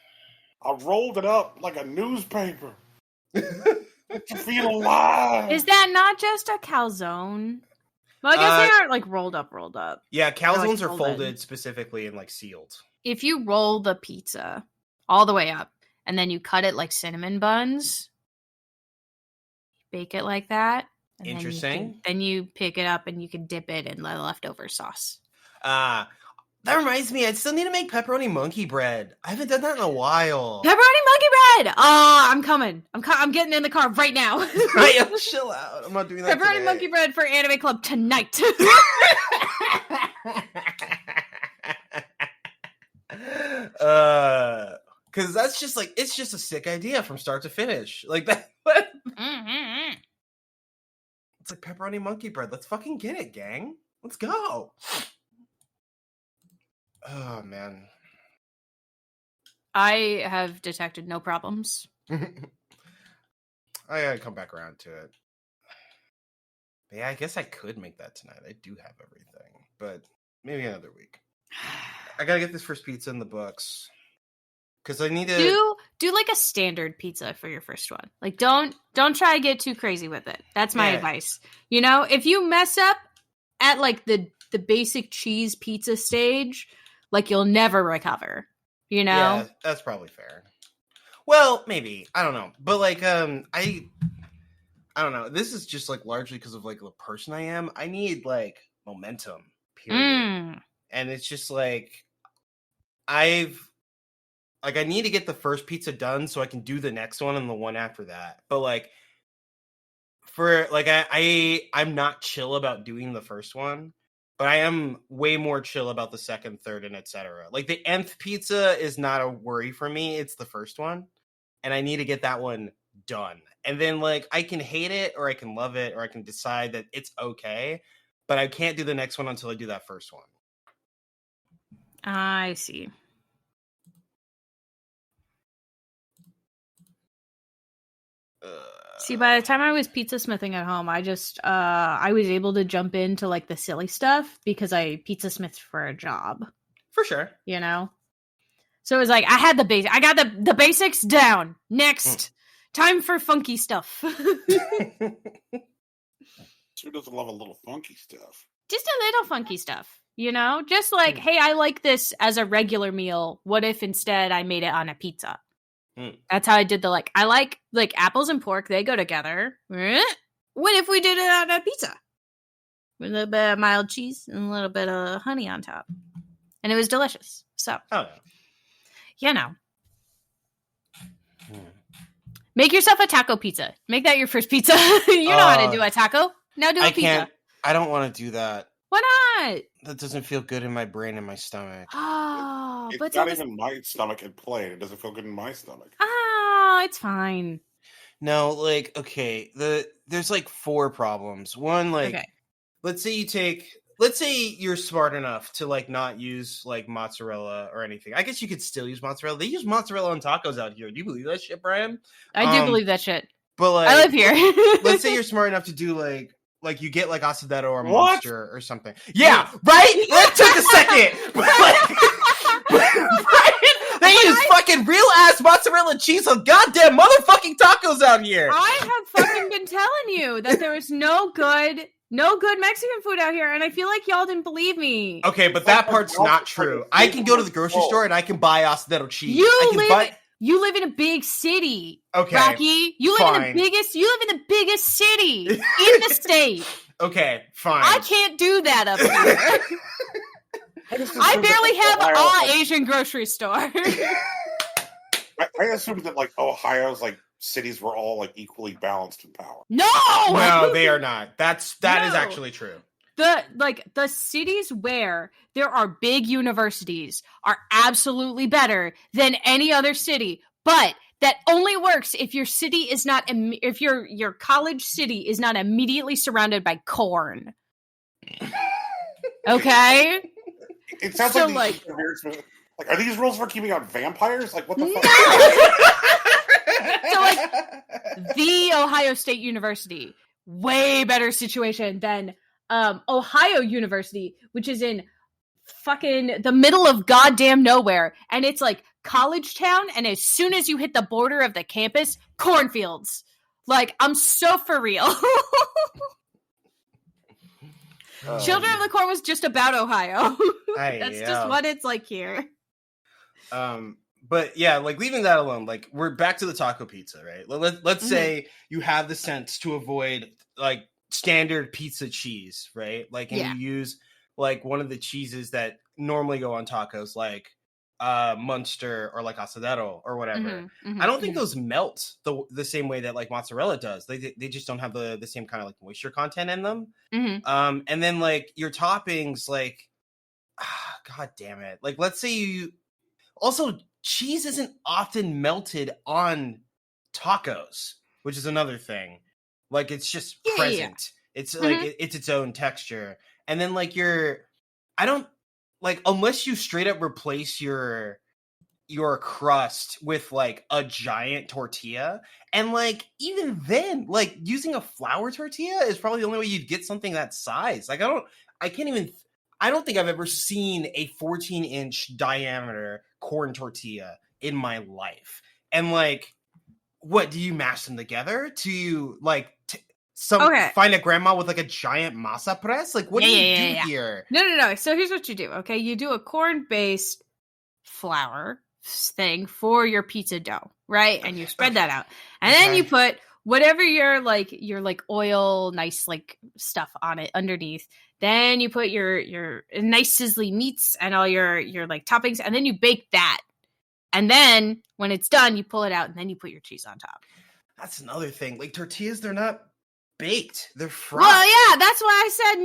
I rolled it up like a newspaper. To feel alive. Is that not just a calzone? Well, I guess they aren't like rolled up. Yeah, calzones are folded specifically and like sealed. If you roll the pizza all the way up and then you cut it like cinnamon buns, bake it like that. And interesting. Then you pick it up and you can dip it in the leftover sauce. That reminds me, I still need to make pepperoni monkey bread. I haven't done that in a while. Pepperoni monkey bread! I'm coming. I'm getting in the car right now. Right, chill out. I'm not doing that Pepperoni today. monkey bread for Anime Club tonight. Because that's just like, it's just a sick idea from start to finish. Like that. It's like pepperoni monkey bread. Let's fucking get it, gang. Let's go. Oh, man. I have detected no problems. I gotta come back around to it. But yeah, I guess I could make that tonight. I do have everything, but maybe another week. I gotta get this first pizza in the books because I need to do like a standard pizza for your first one. Like don't try to get too crazy with it. That's my advice. You know, if you mess up at like the basic cheese pizza stage, like you'll never recover. You know? Yeah, that's probably fair. Well, maybe. I don't know. But like I don't know. This is just like largely because of like the person I am. I need like momentum. Period. And it's just like I need to get the first pizza done so I can do the next one and the one after that. But like for like I'm not chill about doing the first one, but I am way more chill about the second, third, and etc. Like the nth pizza is not a worry for me. It's the first one, and I need to get that one done. And then like I can hate it or I can love it or I can decide that it's okay, but I can't do the next one until I do that first one. I see. See, by the time I was pizza smithing at home, I just I was able to jump into like the silly stuff because I pizza smithed for a job. For sure. You know? So it was like I had I got the basics down. Next. Time for funky stuff. Who doesn't love a little funky stuff? Just a little funky stuff, you know? Just like, hey, I like this as a regular meal. What if instead I made it on a pizza? That's how I did I like apples and pork. They go together. What if we did it on a pizza? With a little bit of mild cheese and a little bit of honey on top. And it was delicious. So, you know. Make yourself a taco pizza. Make that your first pizza. You know how to do a taco. Now do a pizza. I don't want to do that. Why not? That doesn't feel good in my brain and my stomach. Oh, it's not even my stomach at play. It doesn't feel good in my stomach. Oh, it's fine. No, like, okay, there's like 4 problems. One, like, let's say you're smart enough to like not use like mozzarella or anything. I guess you could still use mozzarella. They use mozzarella on tacos out here. Do you believe that shit, Brian? I do believe that shit. But like, I live here. Let's say you're smart enough to do like you get like Acedetto or Monster or something. Yeah, right? It took a second. But Brian, they use fucking real ass mozzarella cheese on goddamn motherfucking tacos out here. I have fucking been telling you that there is no good Mexican food out here, and I feel like y'all didn't believe me. Okay, but that part's not true. I can go to the grocery store and I can buy Acedetto cheese. You live in a big city. Okay. Rocky. You live in the biggest city in the state. Okay, fine. I can't do that up here. I barely have an Asian grocery store. I assumed that like Ohio's like cities were all like equally balanced in power. No, they are not. That is actually true. The cities where there are big universities are absolutely better than any other city, but that only works if your city is not if your college city is not immediately surrounded by corn. Okay? It sounds like are these rules for keeping out vampires? Like what the fuck? So like the Ohio State University, way better situation than Ohio University, which is in fucking the middle of goddamn nowhere, and it's like college town, and as soon as you hit the border of the campus, cornfields. Like, I'm so for real. Children of the Corn was just about Ohio. That's just what it's like here. But yeah, like leaving that alone, like we're back to the taco pizza, right? Let's say you have the sense to avoid like standard pizza cheese, right? Like, and you use like one of the cheeses that normally go on tacos, like Munster or like Acedetto or whatever. I don't think those melt the same way that like mozzarella does. They just don't have the same kind of like moisture content in them. And then like your toppings, like god damn it, like let's say you also cheese isn't often melted on tacos, which is another thing. Like it's just present. It's like it's its own texture. And then like I don't like, unless you straight up replace your crust with like a giant tortilla, and like even then, like using a flour tortilla is probably the only way you'd get something that size. Like I don't think I've ever seen a 14-inch diameter corn tortilla in my life. And like, what do you mash them together? Do you like Okay. find a grandma with like a giant masa press? Like, what do you do here? No. So here's what you do. Okay, you do a corn-based flour thing for your pizza dough, right? And you spread that out, and then you put whatever your oil, nice like stuff on it underneath. Then you put your nice sizzly meats and all your like toppings, and then you bake that. And then when it's done, you pull it out, and then you put your cheese on top. That's another thing. Like tortillas, they're not baked; they're fried. Well, yeah, that's why I said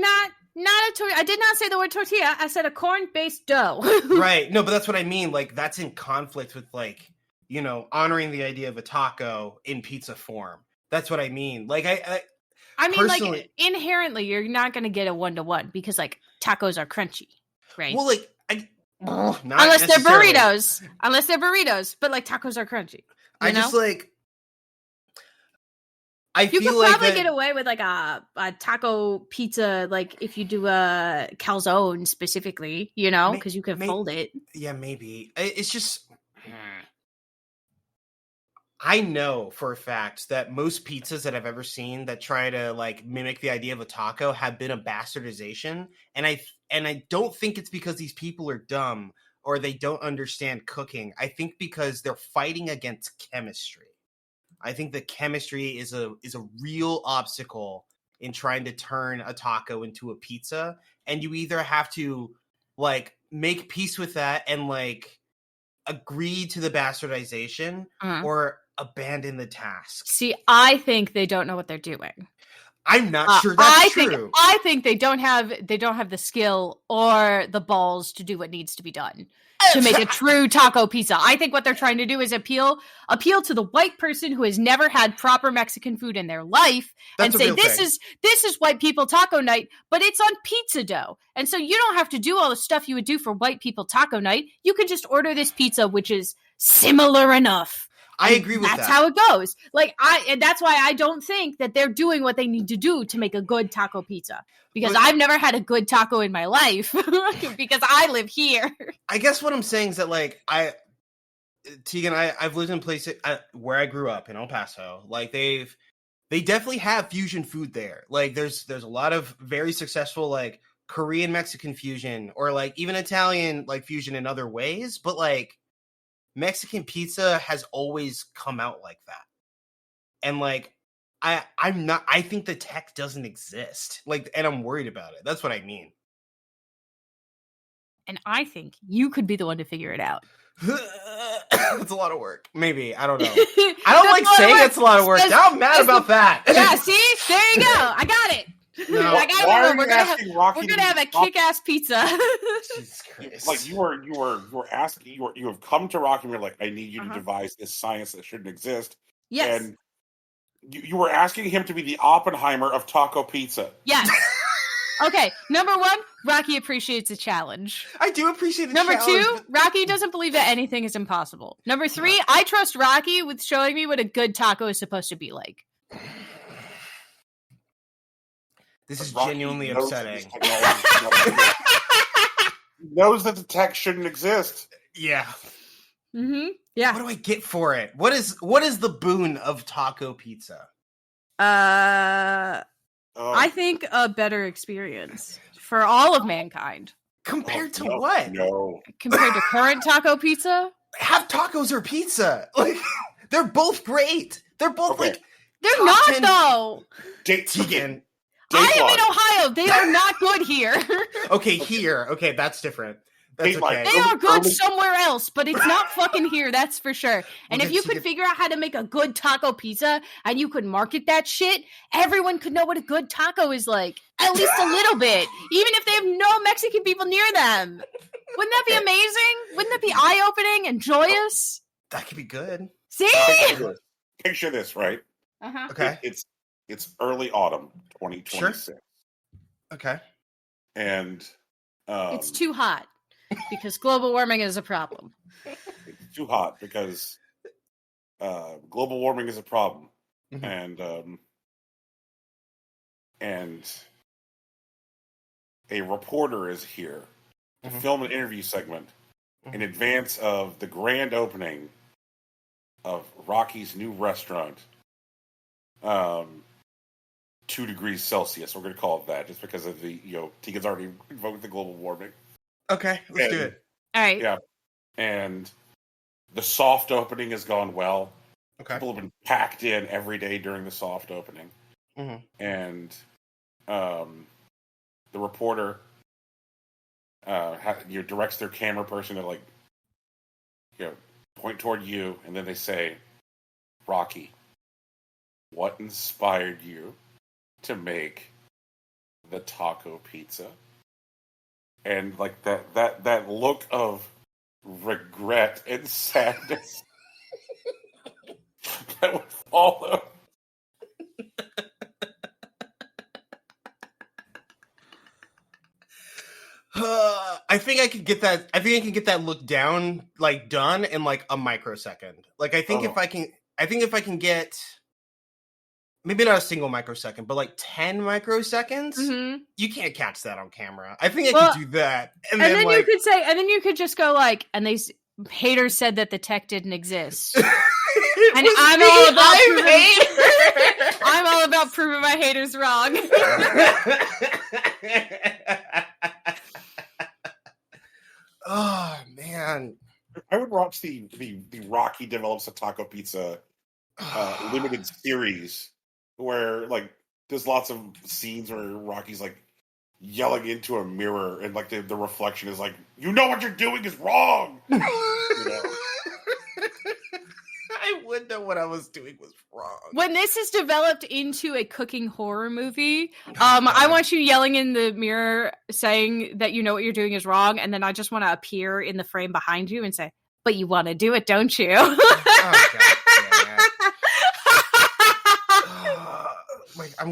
not a tortilla. I did not say the word tortilla. I said a corn-based dough. Right. No, but that's what I mean. Like that's in conflict with like, you know, honoring the idea of a taco in pizza form. That's what I mean. Like I mean, like inherently, you're not going to get a 1-to-1 because like tacos are crunchy, right? Well, like unless they're burritos, but like tacos are crunchy. Just like you could probably get away with like a taco pizza, like if you do a calzone specifically, you know, because you can fold it. Yeah, maybe. It's just I know for a fact that most pizzas that I've ever seen that try to like mimic the idea of a taco have been a bastardization, and I don't think it's because these people are dumb or they don't understand cooking. I think because they're fighting against chemistry. I think the chemistry is a real obstacle in trying to turn a taco into a pizza, and you either have to like make peace with that and like agree to the bastardization or abandon the task. See, I think they don't know what they're doing. I'm not sure that's true. I think they don't have the skill or the balls to do what needs to be done to make a true taco pizza. I think what they're trying to do is appeal to the white person who has never had proper Mexican food in their life and say this is white people taco night, but it's on pizza dough. And so you don't have to do all the stuff you would do for white people taco night. You can just order this pizza which is similar enough. I agree with that. That's how it goes. And that's why I don't think that they're doing what they need to do to make a good taco pizza. Because I've never had a good taco in my life because I live here. I guess what I'm saying is that like Tegan, I've lived in places where I grew up in El Paso. Like they definitely have fusion food there. Like there's a lot of very successful like Korean Mexican fusion or like even Italian like fusion in other ways, but like Mexican pizza has always come out like that. And like I think the tech doesn't exist. Like, and I'm worried about it. That's what I mean. And I think you could be the one to figure it out. It's a lot of work. Maybe. I don't know. I don't like saying it's a lot of work. Now I'm mad about that. Yeah, see? There you go. I got it. No. We're gonna have a kick-ass pizza. Jesus Christ. Like you have come to Rocky and you're like, I need you to devise this science that shouldn't exist. Yes. And you were asking him to be the Oppenheimer of taco pizza. Yes. Okay, number one, Rocky appreciates a challenge. I do appreciate the challenge. Number two, but Rocky doesn't believe that anything is impossible. Number three, I trust Rocky with showing me what a good taco is supposed to be like. This is genuinely upsetting. He knows that the tech shouldn't exist. Yeah. Mm-hmm. Yeah. What do I get for it? What is the boon of taco pizza? I think a better experience for all of mankind. Compared to what? No. Compared to current taco pizza? Have tacos or pizza. Like they're both great. They're both like they're not though. Tegan. I am in Ohio. They are not good here. Okay, here. Okay, that's different. That's okay. They are good somewhere else, but it's not fucking here, that's for sure. And if you could figure out how to make a good taco pizza and you could market that shit, everyone could know what a good taco is like. At least a little bit. Even if they have no Mexican people near them. Wouldn't that be amazing? Wouldn't that be eye-opening and joyous? That could be good. See? Picture this, right? Uh-huh. Okay. It's early autumn 2026. Sure. Okay. And it's too hot because global warming is a problem. It's too hot because global warming is a problem. Mm-hmm. And a reporter is here to film an interview segment in advance of the grand opening of Rocky's new restaurant, 2 degrees Celsius. We're going to call it that, just because of the, Tegan's already invoked the global warming. Okay, let's do it. All right. Yeah. And the soft opening has gone well. Okay. People have been packed in every day during the soft opening. Mm-hmm. And the reporter directs their camera person to, point toward you, and then they say, Rocky, what inspired you to make the taco pizza? And that look of regret and sadness that would follow. I think I could get that. I think I can get that look down, done in a microsecond. I think if I can get maybe not a single microsecond, but 10 microseconds, you can't catch that on camera. I think I could do that, and then you could say, and then you could just go and they haters said that the tech didn't exist. And I'm all about proving my haters wrong. Oh man, I would watch the Rocky Develops a Taco Pizza limited series where there's lots of scenes where Rocky's yelling into a mirror and the reflection is you know what you're doing is wrong. I would know what I was doing was wrong. When this is developed into a cooking horror movie, I want you yelling in the mirror saying that you know what you're doing is wrong, and then I just want to appear in the frame behind you and say, but you want to do it, don't you? Oh, God damn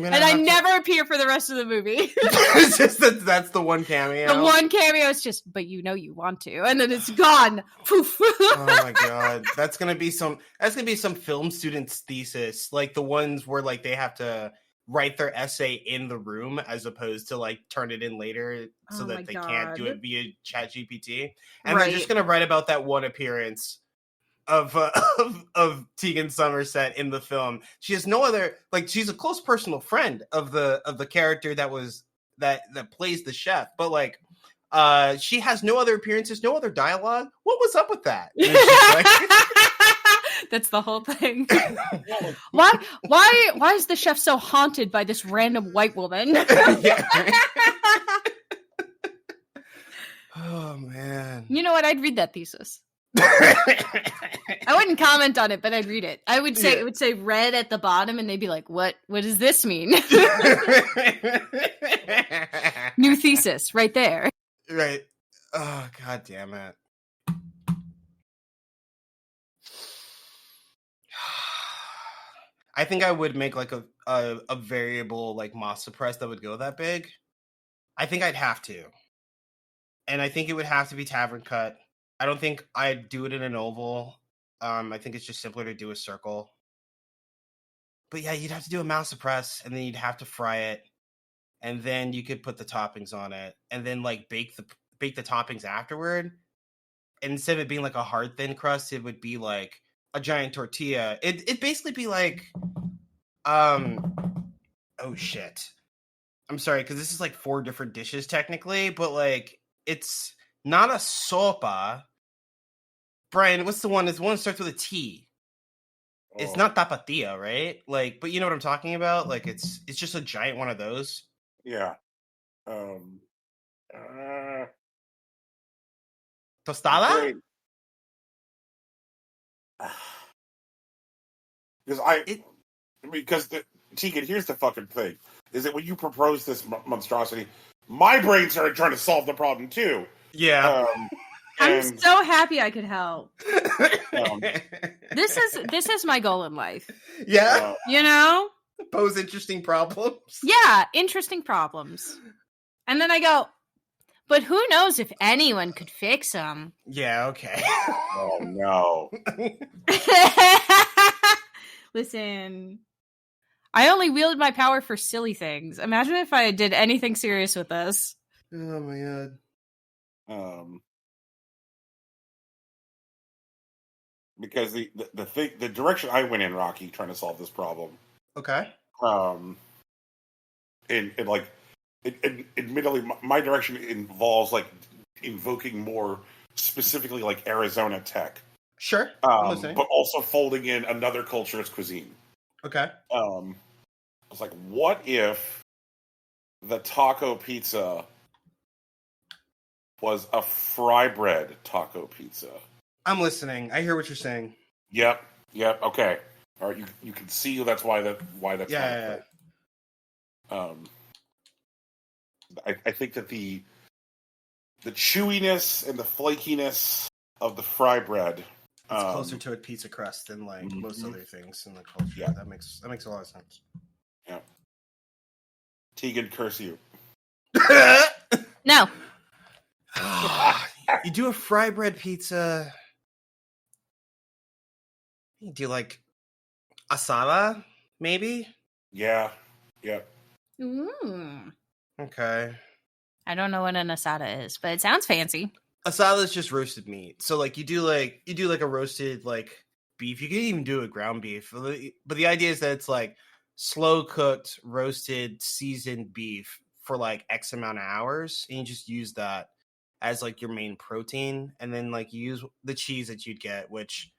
it. I never appear for the rest of the movie. It's just that's the one cameo. The one cameo is just, but you know you want to, and then it's gone. Poof. Oh my God, that's gonna be some film student's thesis, the ones where they have to write their essay in the room as opposed to turn it in later so that they can't do it via ChatGPT, and they're just gonna write about that one appearance of Tegan Somerset in the film. She has no other, she's a close personal friend of the character that plays the chef, but she has no other appearances, no other dialogue. What was up with that? That's the whole thing. Why is the chef so haunted by this random white woman? Oh man. You know what? I'd read that thesis. I wouldn't comment on it, but I'd read it. I would say it would say red at the bottom, and they'd be like, "What does this mean?" New thesis, right there. Right. Oh, God damn it. I think I would make a variable masa press that would go that big. I think I'd have to, and I think it would have to be tavern cut. I don't think I'd do it in an oval. I think it's just simpler to do a circle. But yeah, you'd have to do a masa press, and then you'd have to fry it, and then you could put the toppings on it, and then bake the toppings afterward. And instead of it being a hard thin crust, it would be a giant tortilla. It'd basically be oh shit. I'm sorry, because this is 4 different dishes technically, but it's not a sopa. Brian, what's the one? It's one that starts with a T. Oh. It's not tapatilla, right? But you know what I'm talking about? It's just a giant one of those. Yeah. Tostada? Because Tegan, here's the fucking thing: is that when you propose this monstrosity, my brain started trying to solve the problem too. Yeah. I'm so happy I could help. This is my goal in life. Yeah. Pose interesting problems. Yeah, interesting problems. And then I go, but who knows if anyone could fix them? Yeah, okay. Oh, no. Listen, I only wielded my power for silly things. Imagine if I did anything serious with this. Oh, my God. because the direction I went in, Rocky, trying to solve this problem. Okay. Admittedly, my direction involves like invoking more specifically like Arizona tech. Sure. I'm listening. But also folding in another culture's cuisine. Okay. I was like, what if the taco pizza was a fry bread taco pizza? I'm listening. I hear what you're saying. Yep. Okay. All right. You can see that's why that's yeah. I think that the chewiness and the flakiness of the fry bread. It's closer to a pizza crust than like most other things in the culture. Yeah. That makes a lot of sense. Yeah. Tegan, curse you. No. You do a fry bread pizza. You do like asada, maybe? Yeah. Yep. Mm. Okay. I don't know what an asada is, but it sounds fancy. Asada is just roasted meat. So like you do like a roasted like beef. You can even do a ground beef. But the idea is that it's like slow cooked, roasted, seasoned beef for like X amount of hours. And you just use that as like your main protein. And then like you use the cheese that you'd get, which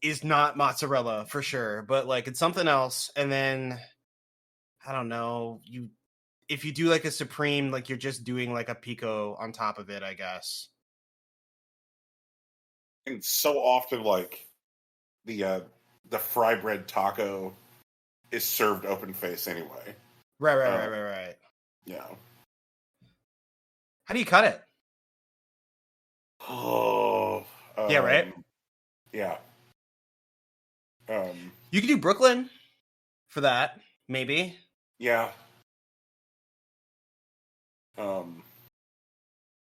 is not mozzarella for sure, but like it's something else. And then I don't know, if you do like a supreme, like you're just doing like a pico on top of it, I guess. And so often, like the fry bread taco is served open face anyway. Right. Yeah. How do you cut it? Oh. Yeah, right? Yeah. You could do Brooklyn for that, maybe. Yeah.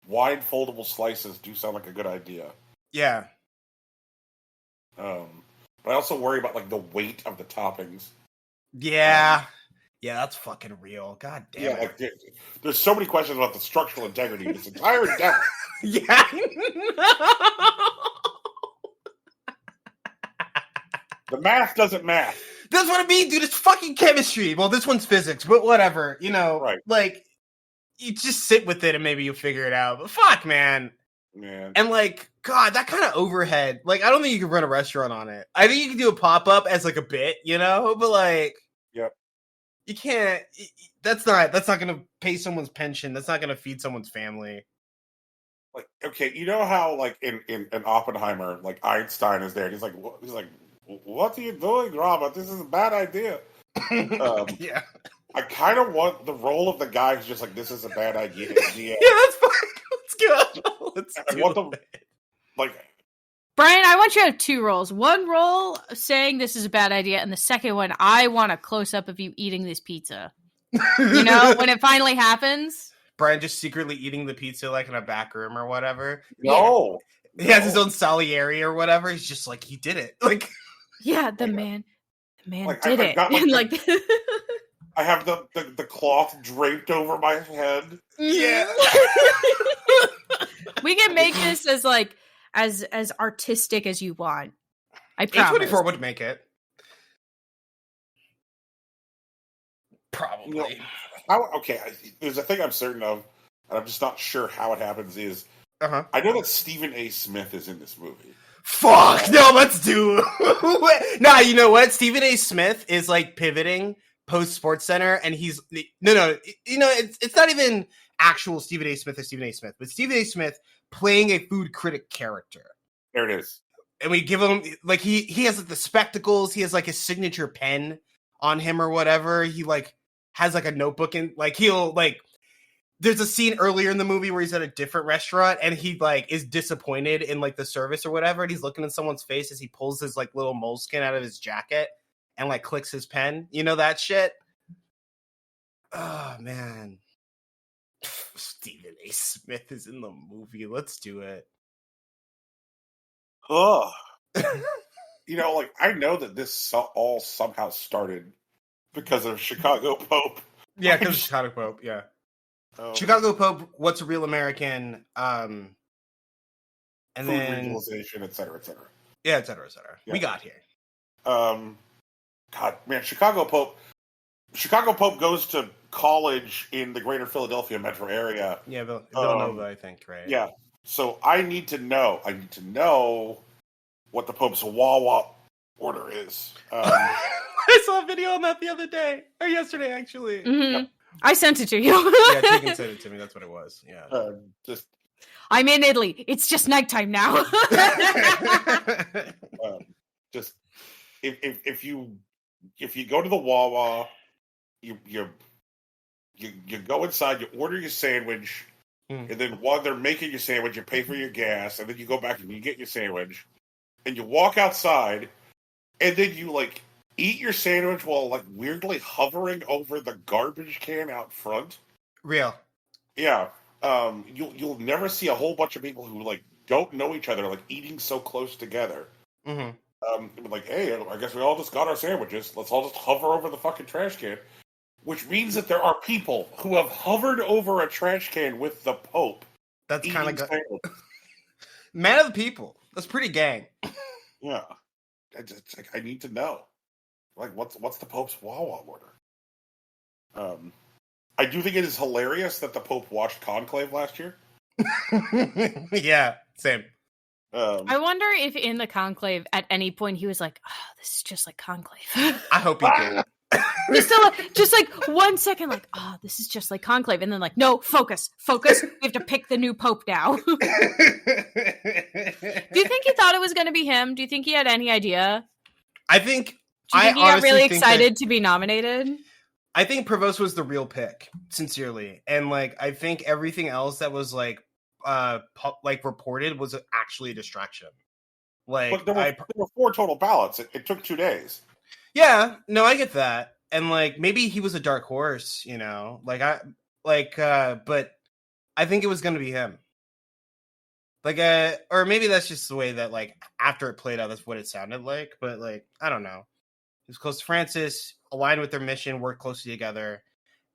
Wide foldable slices do sound like a good idea. Yeah. But I also worry about like the weight of the toppings. Yeah. Yeah, that's fucking real. God damn it. Like, there's so many questions about the structural integrity of this entire endeavor. Yeah. The math doesn't math. That's what I mean, dude. It's fucking chemistry. Well, this one's physics, but whatever. You know, right. Like, you just sit with it and maybe you'll figure it out. But fuck, man. And like, God, that kind of overhead. Like, I don't think you can run a restaurant on it. I think you can do a pop-up as like a bit, you know? But like, yep. You can't. That's not going to pay someone's pension. That's not going to feed someone's family. Like, okay, you know how like in Oppenheimer, like Einstein is there. He's like, what are you doing, Robert? This is a bad idea. Yeah. I kind of want the role of the guy who's just like, this is a bad idea. Yeah, that's fine. Let's go. I want them, like, Brian, I want you to have two roles. One role saying this is a bad idea, and the second one, I want a close up of you eating this pizza. You know, when it finally happens. Brian just secretly eating the pizza like in a back room or whatever. No. He has his own Salieri or whatever. He's just like, he did it. Like, yeah, the man like, did it. Got, like I have the cloth draped over my head. Yeah. We can make this as like as artistic as you want. I promise. A24 would make it. Probably. You know, there's a thing I'm certain of, and I'm just not sure how it happens is, I know that Stephen A. Smith is in this movie. Fuck! No, let's do Nah, you know what? Stephen A. Smith is like pivoting post Sports Center, and he's no, you know, it's not even actual Stephen A. Smith or Stephen A. Smith, but Stephen A. Smith playing a food critic character. There it is. And we give him like he has like the spectacles, he has like his signature pen on him or whatever. He like has like a notebook and like he'll like there's a scene earlier in the movie where he's at a different restaurant and he like is disappointed in like the service or whatever, and he's looking in someone's face as he pulls his like little moleskin out of his jacket and like clicks his pen. You know that shit? Oh man. Stephen A. Smith is in the movie. Let's do it. Oh. You know, like I know that this all somehow started because of Chicago Pope. Yeah, because of Chicago Pope, yeah. Chicago Pope, What's a Real American, and food then regionalization, et cetera, et cetera. Yeah, et cetera, et cetera. Yeah. We got here. God, man, Chicago Pope goes to college in the greater Philadelphia metro area. Yeah, Villanova, I think, right? Yeah. So I need to know what the Pope's Wawa order is. I saw a video on that the other day, or yesterday, actually. Mm-hmm. I sent it to you. Yeah, Tegan sent it to me. That's what it was. Yeah. Just I'm in Italy. It's just nighttime now. just if you go to the Wawa, you go inside, you order your sandwich, and then while they're making your sandwich, you pay for your gas, and then you go back and you get your sandwich, and you walk outside, and then you like eat your sandwich while like weirdly hovering over the garbage can out front. Real. Yeah. You'll never see a whole bunch of people who like don't know each other like eating so close together. Mm-hmm. Like, hey, I guess we all just got our sandwiches. Let's all just hover over the fucking trash can. Which means that there are people who have hovered over a trash can with the Pope. That's kind of sandwiches. Man of the people. That's pretty gang. Yeah. It's like, I need to know. Like, what's the Pope's Wawa order? I do think it is hilarious that the Pope watched Conclave last year. Yeah, same. I wonder if in the Conclave at any point he was like, "Oh, this is just like Conclave." I hope he did. just like 1 second, like, "Oh, this is just like Conclave," and then like, "No, focus. We have to pick the new Pope now." Do you think he thought it was going to be him? Do you think he had any idea? I think. Do you think he got really excited to be nominated? I think Prevost was the real pick, sincerely, and like I think everything else that was like reported was actually a distraction. Like, but there were 4 total ballots. It took 2 days. Yeah, no, I get that, and like maybe he was a dark horse, you know, but I think it was going to be him. Like, or maybe that's just the way that like after it played out, that's what it sounded like. But like, I don't know. He was close to Francis, aligned with their mission, worked closely together,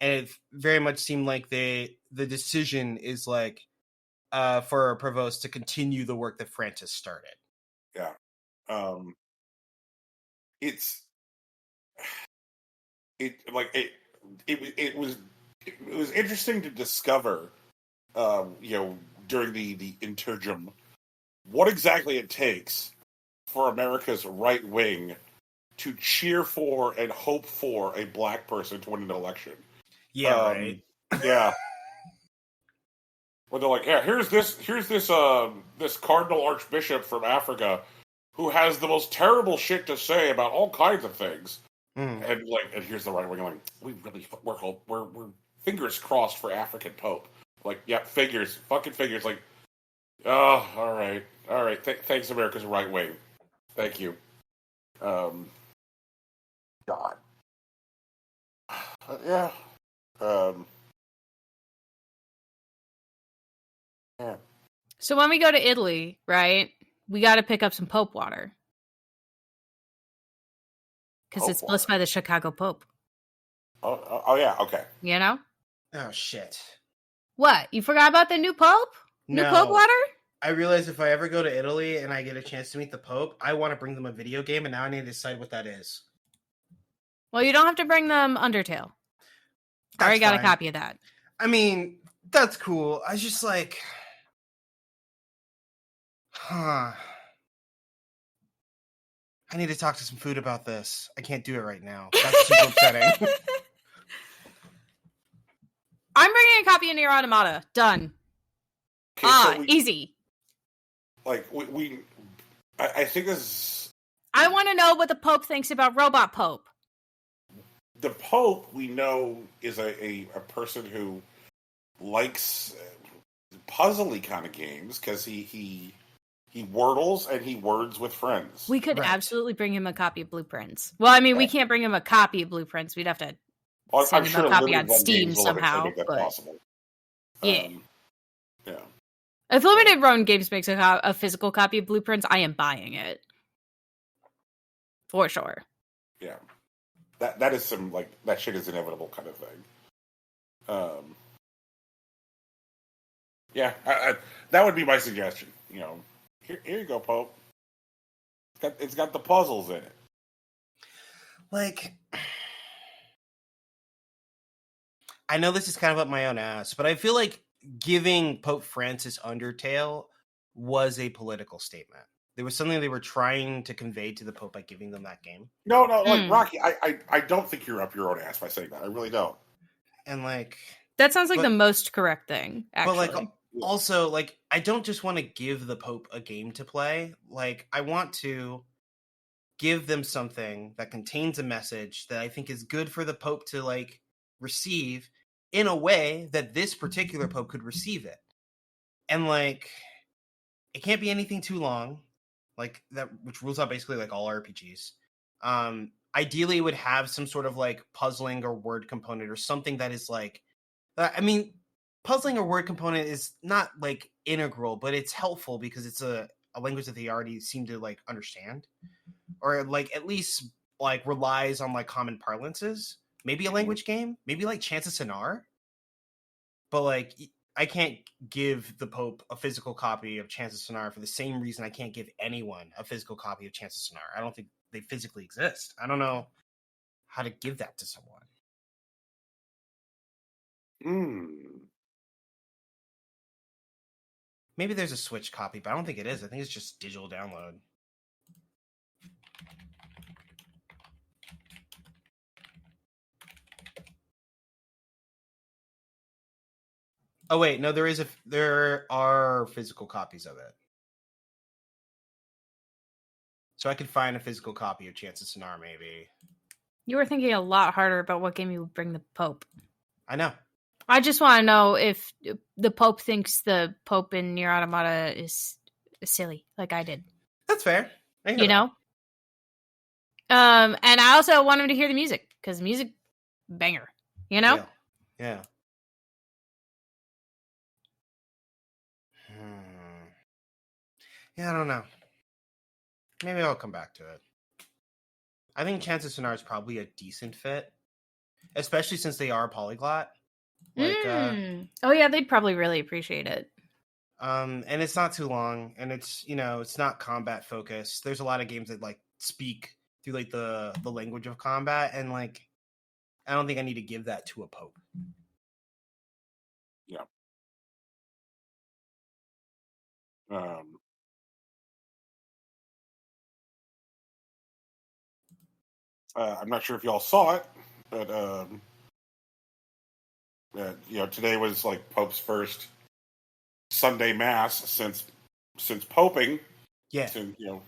and it very much seemed like the decision is like for Prevost to continue the work that Francis started. Yeah, it was interesting to discover, during the interregnum, what exactly it takes for America's right wing to cheer for and hope for a black person to win an election. Yeah, right. Yeah. Where they're like, yeah, here's this cardinal archbishop from Africa who has the most terrible shit to say about all kinds of things, and here's the right wing like, we're fingers crossed for African Pope. Like, yeah, fucking figures. Like, oh, all right. Thanks, America's right wing. Thank you. God. Yeah. Yeah. So when we go to Italy, right, we got to pick up some Pope water. Because it's blessed by the Chicago Pope. Oh, yeah, okay. You know? Oh, shit. What? You forgot about the new Pope? No. New Pope water? I realize if I ever go to Italy and I get a chance to meet the Pope, I want to bring them a video game, and now I need to decide what that is. Well, you don't have to bring them Undertale. I already got a copy of that. I mean, that's cool. I just like... I need to talk to some food about this. I can't do it right now. That's super upsetting. I'm bringing a copy of Nier Automata. Done. Okay, so easy. Like, I think this is... I want to know what the Pope thinks about Robot Pope. The Pope, we know, is a person who likes puzzly kind of games, because he wordles and he words with friends. We could absolutely bring him a copy of Blueprints. Well, I mean, we can't bring him a copy of Blueprints. We'd have to send him a copy on Steam somehow. Make that possible. Yeah. Yeah. If Limited Run Games makes a physical copy of Blueprints, I am buying it. For sure. Yeah. That is some, like, that shit is inevitable kind of thing. Yeah, that would be my suggestion, Here you go, Pope. It's got the puzzles in it. Like, I know this is kind of up my own ass, but I feel like giving Pope Francis Undertale was a political statement. There was something they were trying to convey to the Pope by giving them that game. No, like Rocky, I don't think you're up your own ass by saying that. I really don't. And like, that sounds like the most correct thing, actually. But like, also, like, I don't just want to give the Pope a game to play. Like, I want to give them something that contains a message that I think is good for the Pope to like receive in a way that this particular Pope could receive it. And like, it can't be anything too long, like that, which rules out basically like all RPGs. Ideally, it would have some sort of like puzzling or word component or something that is like, I mean, puzzling or word component is not like integral, but it's helpful because it's a language that they already seem to like understand, or like at least like relies on like common parlances. Maybe a language game, maybe like Chants of Sennaar. But like, I can't give the Pope a physical copy of Chants of Sennaar for the same reason I can't give anyone a physical copy of Chants of Sennaar. I don't think they physically exist. I don't know how to give that to someone. Maybe there's a Switch copy, but I don't think it is. I think it's just digital download. Oh wait, no, there are physical copies of it. So I could find a physical copy of Chants of Sennaar, maybe. You were thinking a lot harder about what game you would bring the Pope. I know. I just want to know if the Pope thinks the Pope in Nier Automata is silly, like I did. That's fair. You know? And I also want him to hear the music, because music, banger. You know? Yeah. Yeah, I don't know. Maybe I'll come back to it. I think Chants of Sennaar is probably a decent fit, especially since they are polyglot. Like, oh yeah, they'd probably really appreciate it. And it's not too long, and it's, you know, it's not combat focused. There's a lot of games that like speak through like the language of combat, and like, I don't think I need to give that to a Pope. Yeah. I'm not sure if y'all saw it, but you know, today was like Pope's first Sunday Mass since poping. Yeah. Since, you know,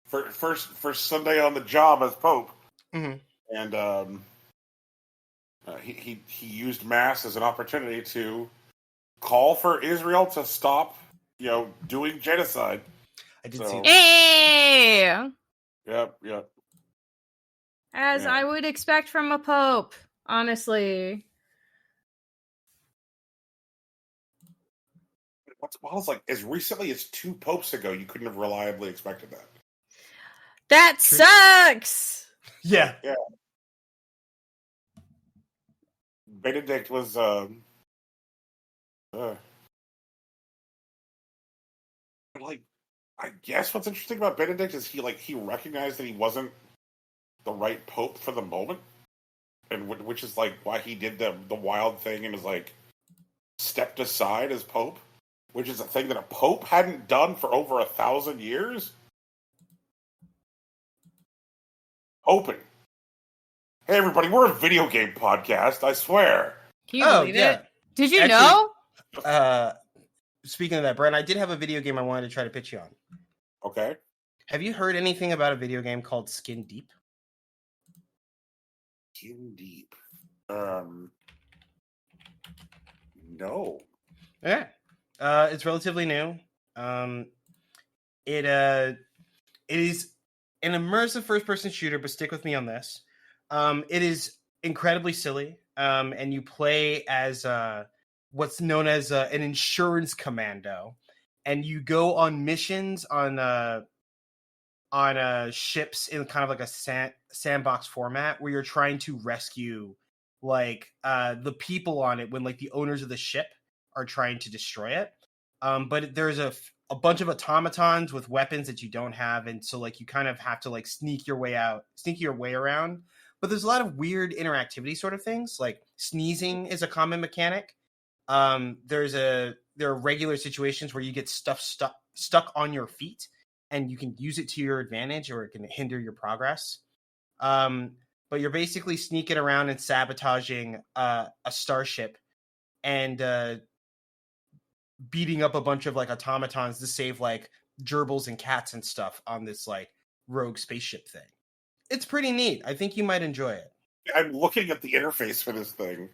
first Sunday on the job as Pope, and he used Mass as an opportunity to call for Israel to stop, you know, doing genocide. I did see that. Hey! Yep. As I would expect from a Pope, honestly. What's wild is, like, as recently as 2 popes ago, you couldn't have reliably expected that. That sucks! Yeah. Benedict was like, I guess what's interesting about Benedict is he recognized that he wasn't the right pope for the moment, and which is like why he did the wild thing and was like stepped aside as pope, which is a thing that a pope hadn't done for over 1,000 years. Open. Hey everybody, we're a video game podcast, I swear. Can you believe it? Did you know? know? Speaking of that, Brent, I did have a video game I wanted to try to pitch you on. Okay. Have you heard anything about a video game called Skin Deep? Skin Deep. No. Yeah. It's relatively new. It is an immersive first-person shooter, but stick with me on this. It is incredibly silly, and you play as what's known as an insurance commando, and you go on missions on ships in kind of like a sandbox format where you're trying to rescue like the people on it when like the owners of the ship are trying to destroy it. But there's a bunch of automatons with weapons that you don't have, and so like you kind of have to like sneak your way around. But there's a lot of weird interactivity sort of things, like sneezing is a common mechanic. There are regular situations where you get stuff stuck on your feet, and you can use it to your advantage, or it can hinder your progress. But you're basically sneaking around and sabotaging a starship and beating up a bunch of like automatons to save like gerbils and cats and stuff on this like rogue spaceship thing. It's pretty neat. I think you might enjoy it. I'm looking at the interface for this thing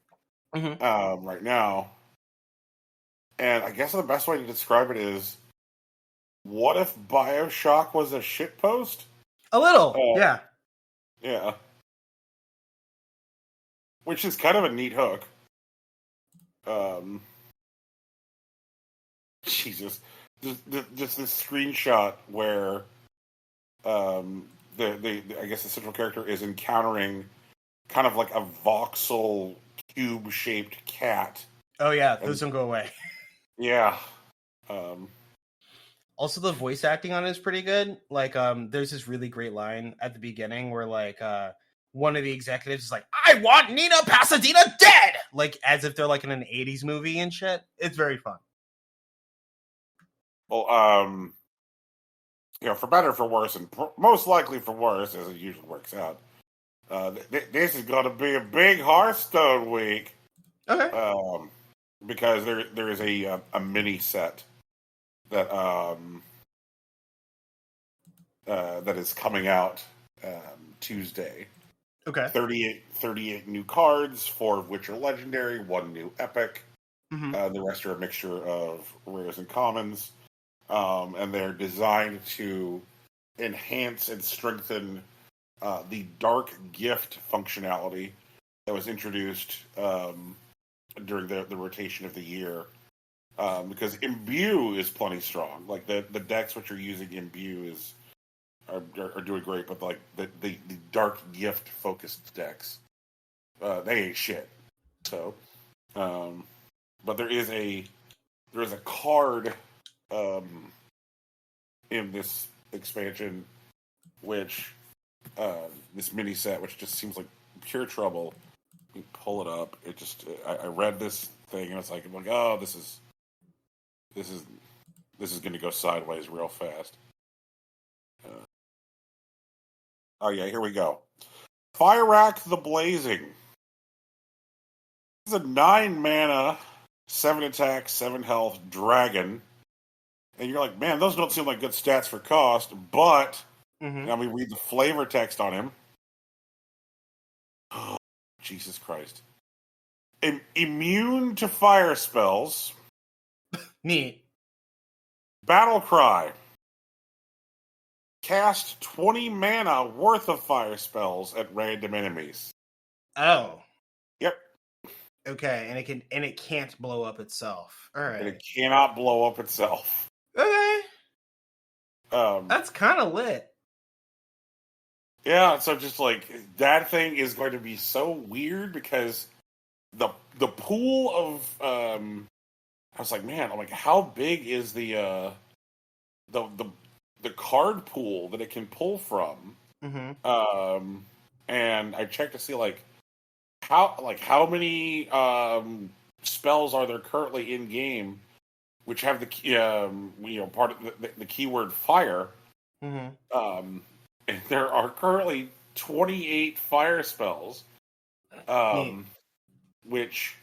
right now, and I guess the best way to describe it is, what if BioShock was a shitpost? A little, yeah. Yeah. Which is kind of a neat hook. Jesus. Just this screenshot where I guess the central character is encountering kind of like a voxel cube-shaped cat. Oh yeah, those don't go away. Yeah. Also, the voice acting on it is pretty good. Like, there's this really great line at the beginning where like one of the executives is like, "I want Nina Pasadena dead!" Like, as if they're like in an 80s movie and shit. It's very fun. Well, for better or for worse, and most likely for worse, as it usually works out, this is going to be a big Hearthstone week. Okay. Because there is a mini set that that is coming out Tuesday. Okay. 38 new cards, 4 of which are legendary, 1 new epic. Mm-hmm. The rest are a mixture of rares and commons. And they're designed to enhance and strengthen the Dark Gift functionality that was introduced during the rotation of the year. Because Imbue is plenty strong. Like the decks which are using Imbue are doing great, but like the Dark Gift focused decks, they ain't shit. So, but there is a card in this expansion, which this mini set, which just seems like pure trouble. You pull it up. It just I read this thing and it's like, oh, this is going to go sideways real fast. Oh yeah, here we go. Firac the Blazing. This is a 9 mana, 7 attack, 7 health dragon. And you're like, man, those don't seem like good stats for cost, but now we read the flavor text on him. Oh, Jesus Christ. Immune to fire spells. Neat. Battle Cry. Cast 20 mana worth of fire spells at random enemies. Oh. Yep. Okay, and it can't blow up itself. All right. And it cannot blow up itself. Okay. That's kind of lit. Yeah, so just like that thing is going to be so weird because the pool of I was like, man, I'm like, how big is the card pool that it can pull from? Mm-hmm. And I checked to see how many spells are there currently in game, which have the part of the keyword fire. Mm-hmm. And there are currently 28 fire spells, which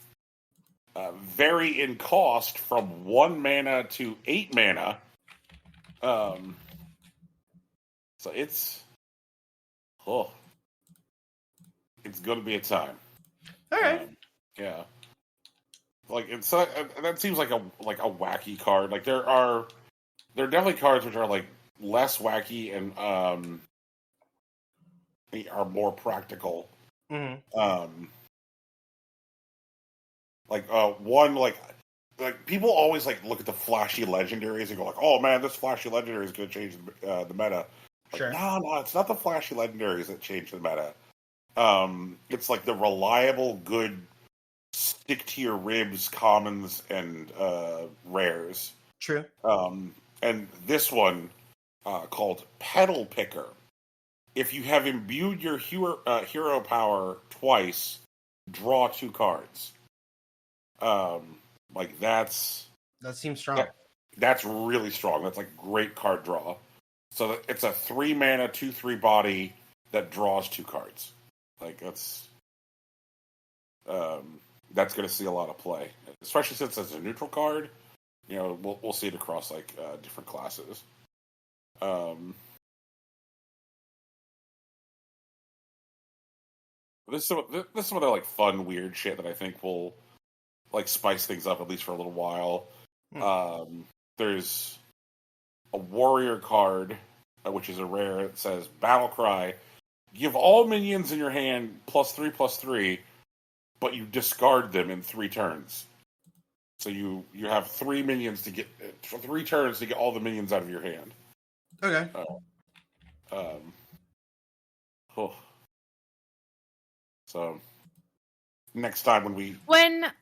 vary in cost from 1 mana to 8 mana. So it's going to be a time. All right. Yeah. Like that seems like a wacky card. Like there are definitely cards which are like less wacky and are more practical. Mm-hmm. One like people always like look at the flashy legendaries and go like, oh man, this flashy legendary is going to change the meta. Like, sure. No, it's not the flashy legendaries that change the meta. It's like the reliable, good, stick to your ribs commons and rares. True. And this one, called Pedal Picker. If you have imbued your hero power twice, draw 2 cards. Like That seems strong. That's really strong. That's like great card draw. So it's a 3 mana, 2/3 body that draws 2 cards. Like that's going to see a lot of play, especially since it's a neutral card. You know, we'll see it across like different classes. This is some of the like fun, weird shit that I think will like spice things up at least for a little while. There's a warrior card, which is a rare. It says Battle Cry. Give all minions in your hand +3/+3, but you discard them in 3 turns. So you have 3 minions to get 3 turns to get all the minions out of your hand. Okay. So next time when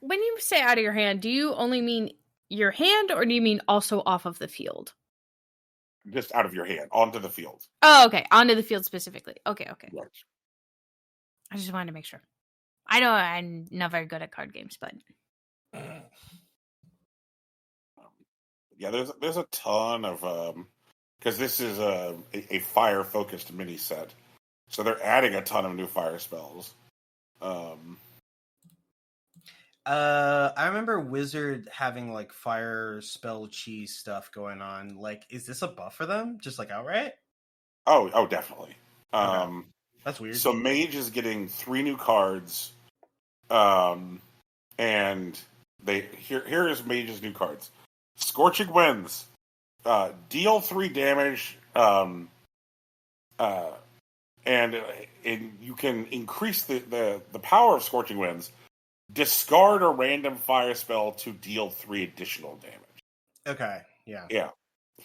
you say out of your hand, do you only mean your hand, or do you mean also off of the field? Just out of your hand onto the field. Oh, okay, onto the field specifically. Okay. Right. I just wanted to make sure. I know I'm not very good at card games, but yeah, there's a ton of because this is a fire focused mini set, so they're adding a ton of new fire spells. I remember Wizard having like fire spell cheese stuff going on. Like, is this a buff for them? Just like outright? Oh, definitely. Okay. That's weird. So Mage is getting 3 new cards, and here is Mage's new cards: Scorching Winds, deal 3 damage, and you can increase the power of Scorching Winds. Discard a random fire spell to deal 3 additional damage. Okay, yeah. Yeah.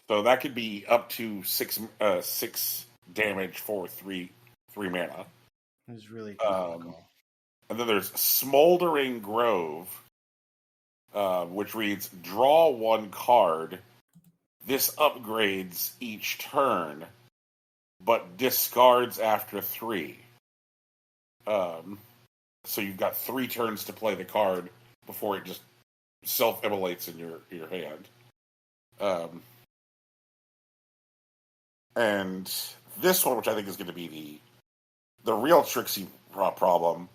So that could be up to 6 damage for 3 mana. It was really cool. And then there's Smoldering Grove, which reads, draw 1 card. This upgrades each turn, but discards after 3. So you've got 3 turns to play the card before it just self-immolates in your hand. And this one, which I think is going to be the real Trixie problem,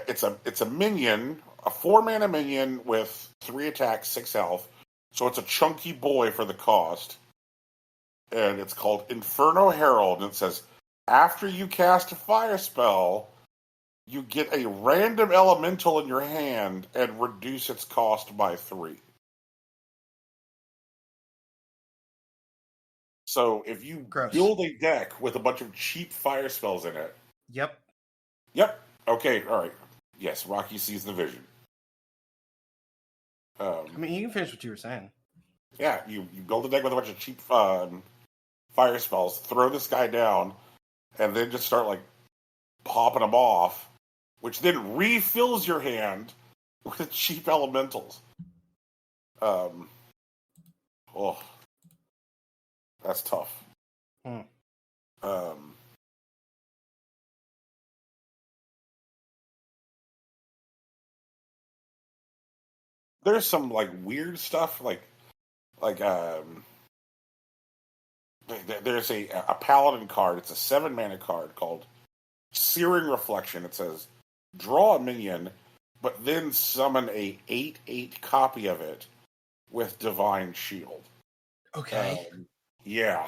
it's a minion, a 4 mana minion with 3 attacks, 6 health. So it's a chunky boy for the cost. And it's called Inferno Herald, and it says, after you cast a fire spell, you get a random elemental in your hand and reduce its cost by 3. So if you build a deck with a bunch of cheap fire spells in it... Yep. Okay, alright. Yes, Rocky sees the vision. I mean, you can finish what you were saying. Yeah, you build a deck with a bunch of cheap fire spells, throw this guy down, and then just start, like, popping them off, which then refills your hand with cheap elementals. That's tough. There's some like weird stuff, like there's a paladin card. It's a 7 mana card called Searing Reflection. It says, draw a minion, but then summon a 8/8 copy of it with Divine Shield. Okay. Yeah.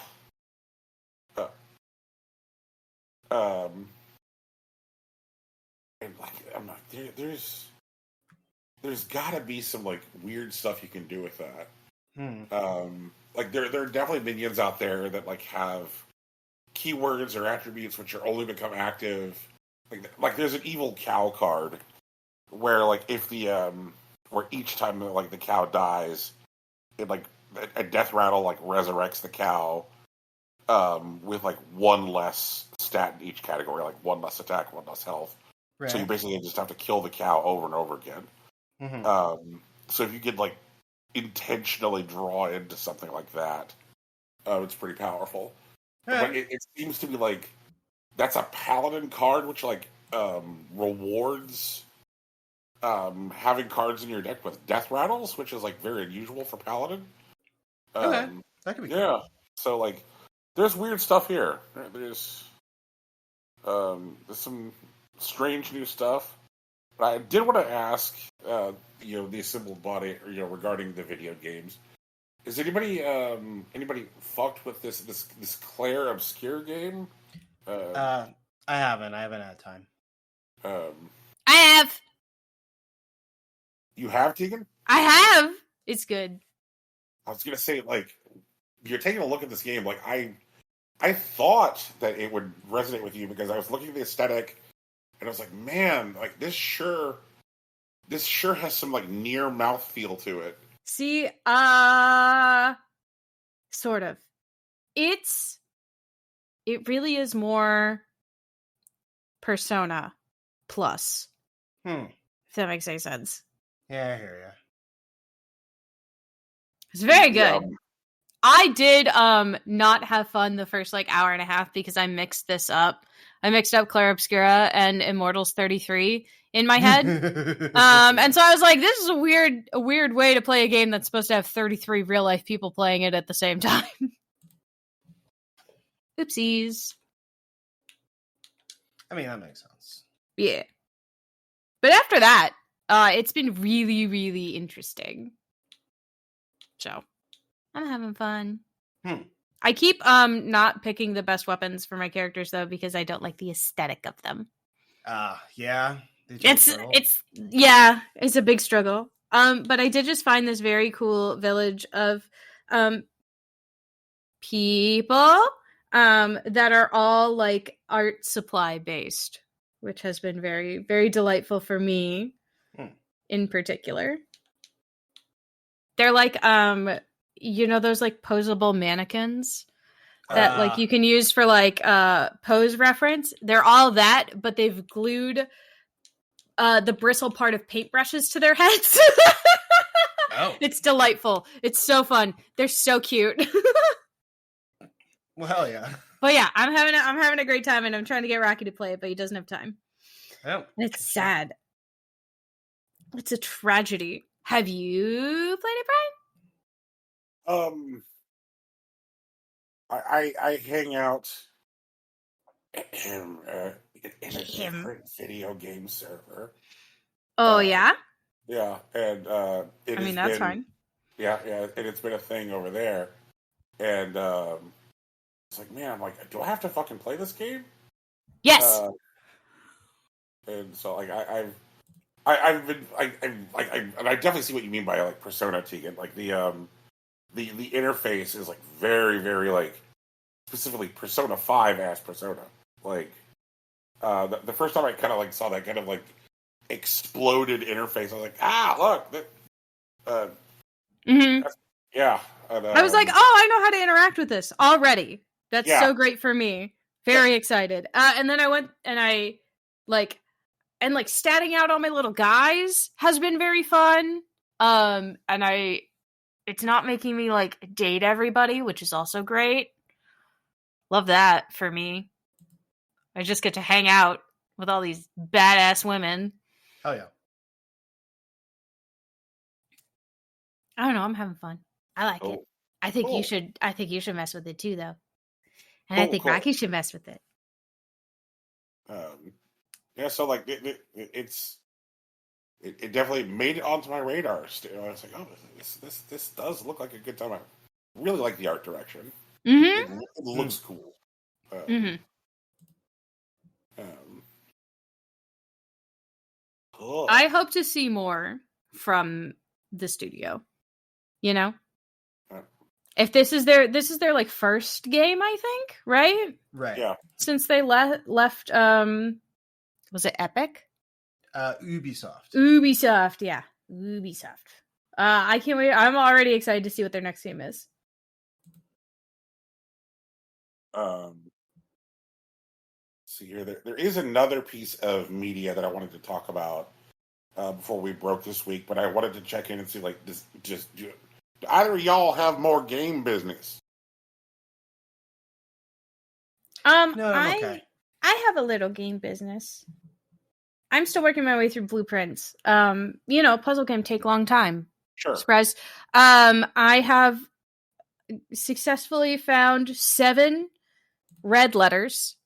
And like, I'm not there's gotta be some like weird stuff you can do with that. Like there are definitely minions out there that like have keywords or attributes which are only become active. Like there's an evil cow card where like if the where each time like the cow dies, it like a death rattle like resurrects the cow with like 1 less stat in each category, like 1 less attack, 1 less health. Right. So you basically just have to kill the cow over and over again. So if you get like intentionally draw into something like that. It's pretty powerful. Yeah. But it seems to be like that's a paladin card, which like rewards having cards in your deck with death rattles, which is like very unusual for paladin. Okay, that could be yeah. cool. So like, there's weird stuff here. There's some strange new stuff. But I did want to ask, the assembled body, regarding the video games. Is anybody fucked with this Claire Obscure game? I haven't had time. I have. You have, Tegan? I have. It's good. I was gonna say, like, you're taking a look at this game. Like, I thought that it would resonate with you because I was looking at the aesthetic, and I was like, man, like this sure has some like near mouth feel to it. See, sort of. It really is more Persona Plus. If that makes any sense. Yeah, I hear you. It's very good. Yeah. I did not have fun the first like hour and a half because I mixed this up. I mixed up Claire Obscura and Immortals 33 in my head. And so I was like, this is a weird way to play a game that's supposed to have 33 real life people playing it at the same time. Oopsies. I mean, that makes sense. Yeah. But after that, it's been really, really interesting. So, I'm having fun. I keep not picking the best weapons for my characters though because I don't like the aesthetic of them. Yeah. It's a big struggle. But I did just find this very cool village of people that are all like art supply based, which has been very, very delightful for me in particular. They're like those like posable mannequins that like you can use for like pose reference. They're all that, but they've glued the bristle part of paintbrushes to their heads. Oh, it's delightful. It's so fun. They're so cute. Well, hell yeah. But yeah, I'm having a great time, and I'm trying to get Rocky to play it, but he doesn't have time. Oh, and it's sad. It's a tragedy. Have you played it, Brian? I hang out in a different video game server. Oh yeah. Yeah, and that's fine. Yeah, and it's been a thing over there, and it's like, man, I'm like, do I have to fucking play this game? Yes. And so like I've been and I definitely see what you mean by like Persona, Tegan. Like the interface is like very, very like specifically Persona 5 as Persona. Like the first time I kind of like saw that kind of like exploded interface, I was like, look, yeah. And, I was like, I know how to interact with this already. That's so great for me. Very excited. And then I went and I like statting out all my little guys has been very fun. And it's not making me like date everybody, which is also great. Love that for me. I just get to hang out with all these badass women. Oh yeah. I don't know. I'm having fun. I like it. I think cool. you should. I think you should mess with it too, though. And I think Rocky should mess with it. Yeah. So like it definitely made it onto my radar. I was like, oh, this does look like a good time. I really like the art direction. Mm-hmm. It looks cool. Cool. I hope to see more from the studio. You know, if this is their like first game, I think, right? Right. Yeah. Since they left, was it Epic? Ubisoft. Yeah, Ubisoft. I can't wait. I'm already excited to see what their next game is. See here, there is another piece of media that I wanted to talk about before we broke this week, but I wanted to check in and see like this. Just either of y'all have more game business? No, I'm okay. I have a little game business. I'm still working my way through blueprints. Puzzle game take a long time. Sure. Surprise. I have successfully found 7 red letters.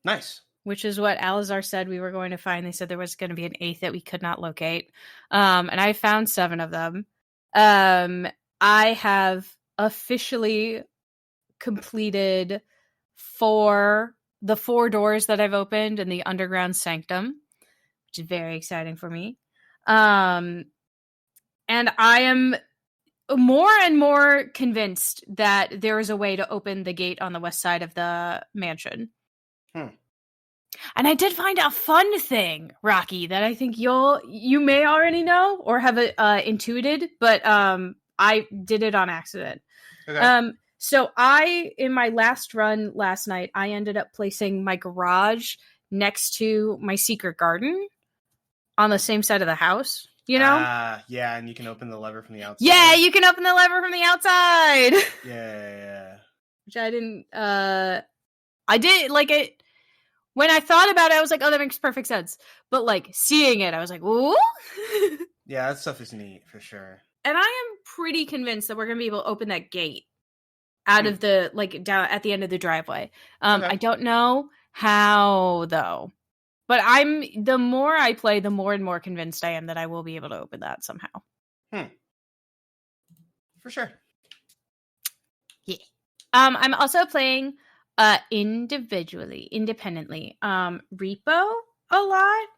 Nice. Which is what Alizar said we were going to find. They said there was going to be an 8th that we could not locate. And I found 7 of them. I have officially completed the 4 doors that I've opened in the underground sanctum, which is very exciting for me. And I am more and more convinced that there is a way to open the gate on the west side of the mansion. And I did find a fun thing, Rocky, that I think you may already know or have intuited, but I did it on accident. Okay. So in my last run last night, I ended up placing my garage next to my secret garden on the same side of the house, Yeah, and you can open the lever from the outside. Yeah, you can open the lever from the outside. Yeah. Which I didn't, I did, like, it, when I thought about it, I was like, oh, that makes perfect sense. But, like, seeing it, I was like, ooh. Yeah, that stuff is neat, for sure. And I am pretty convinced that we're going to be able to open that gate out of the, like, down at the end of the driveway. Okay. I don't know how, though. But the more I play, the more and more convinced I am that I will be able to open that somehow. For sure. Yeah. I'm also playing independently. Repo a lot.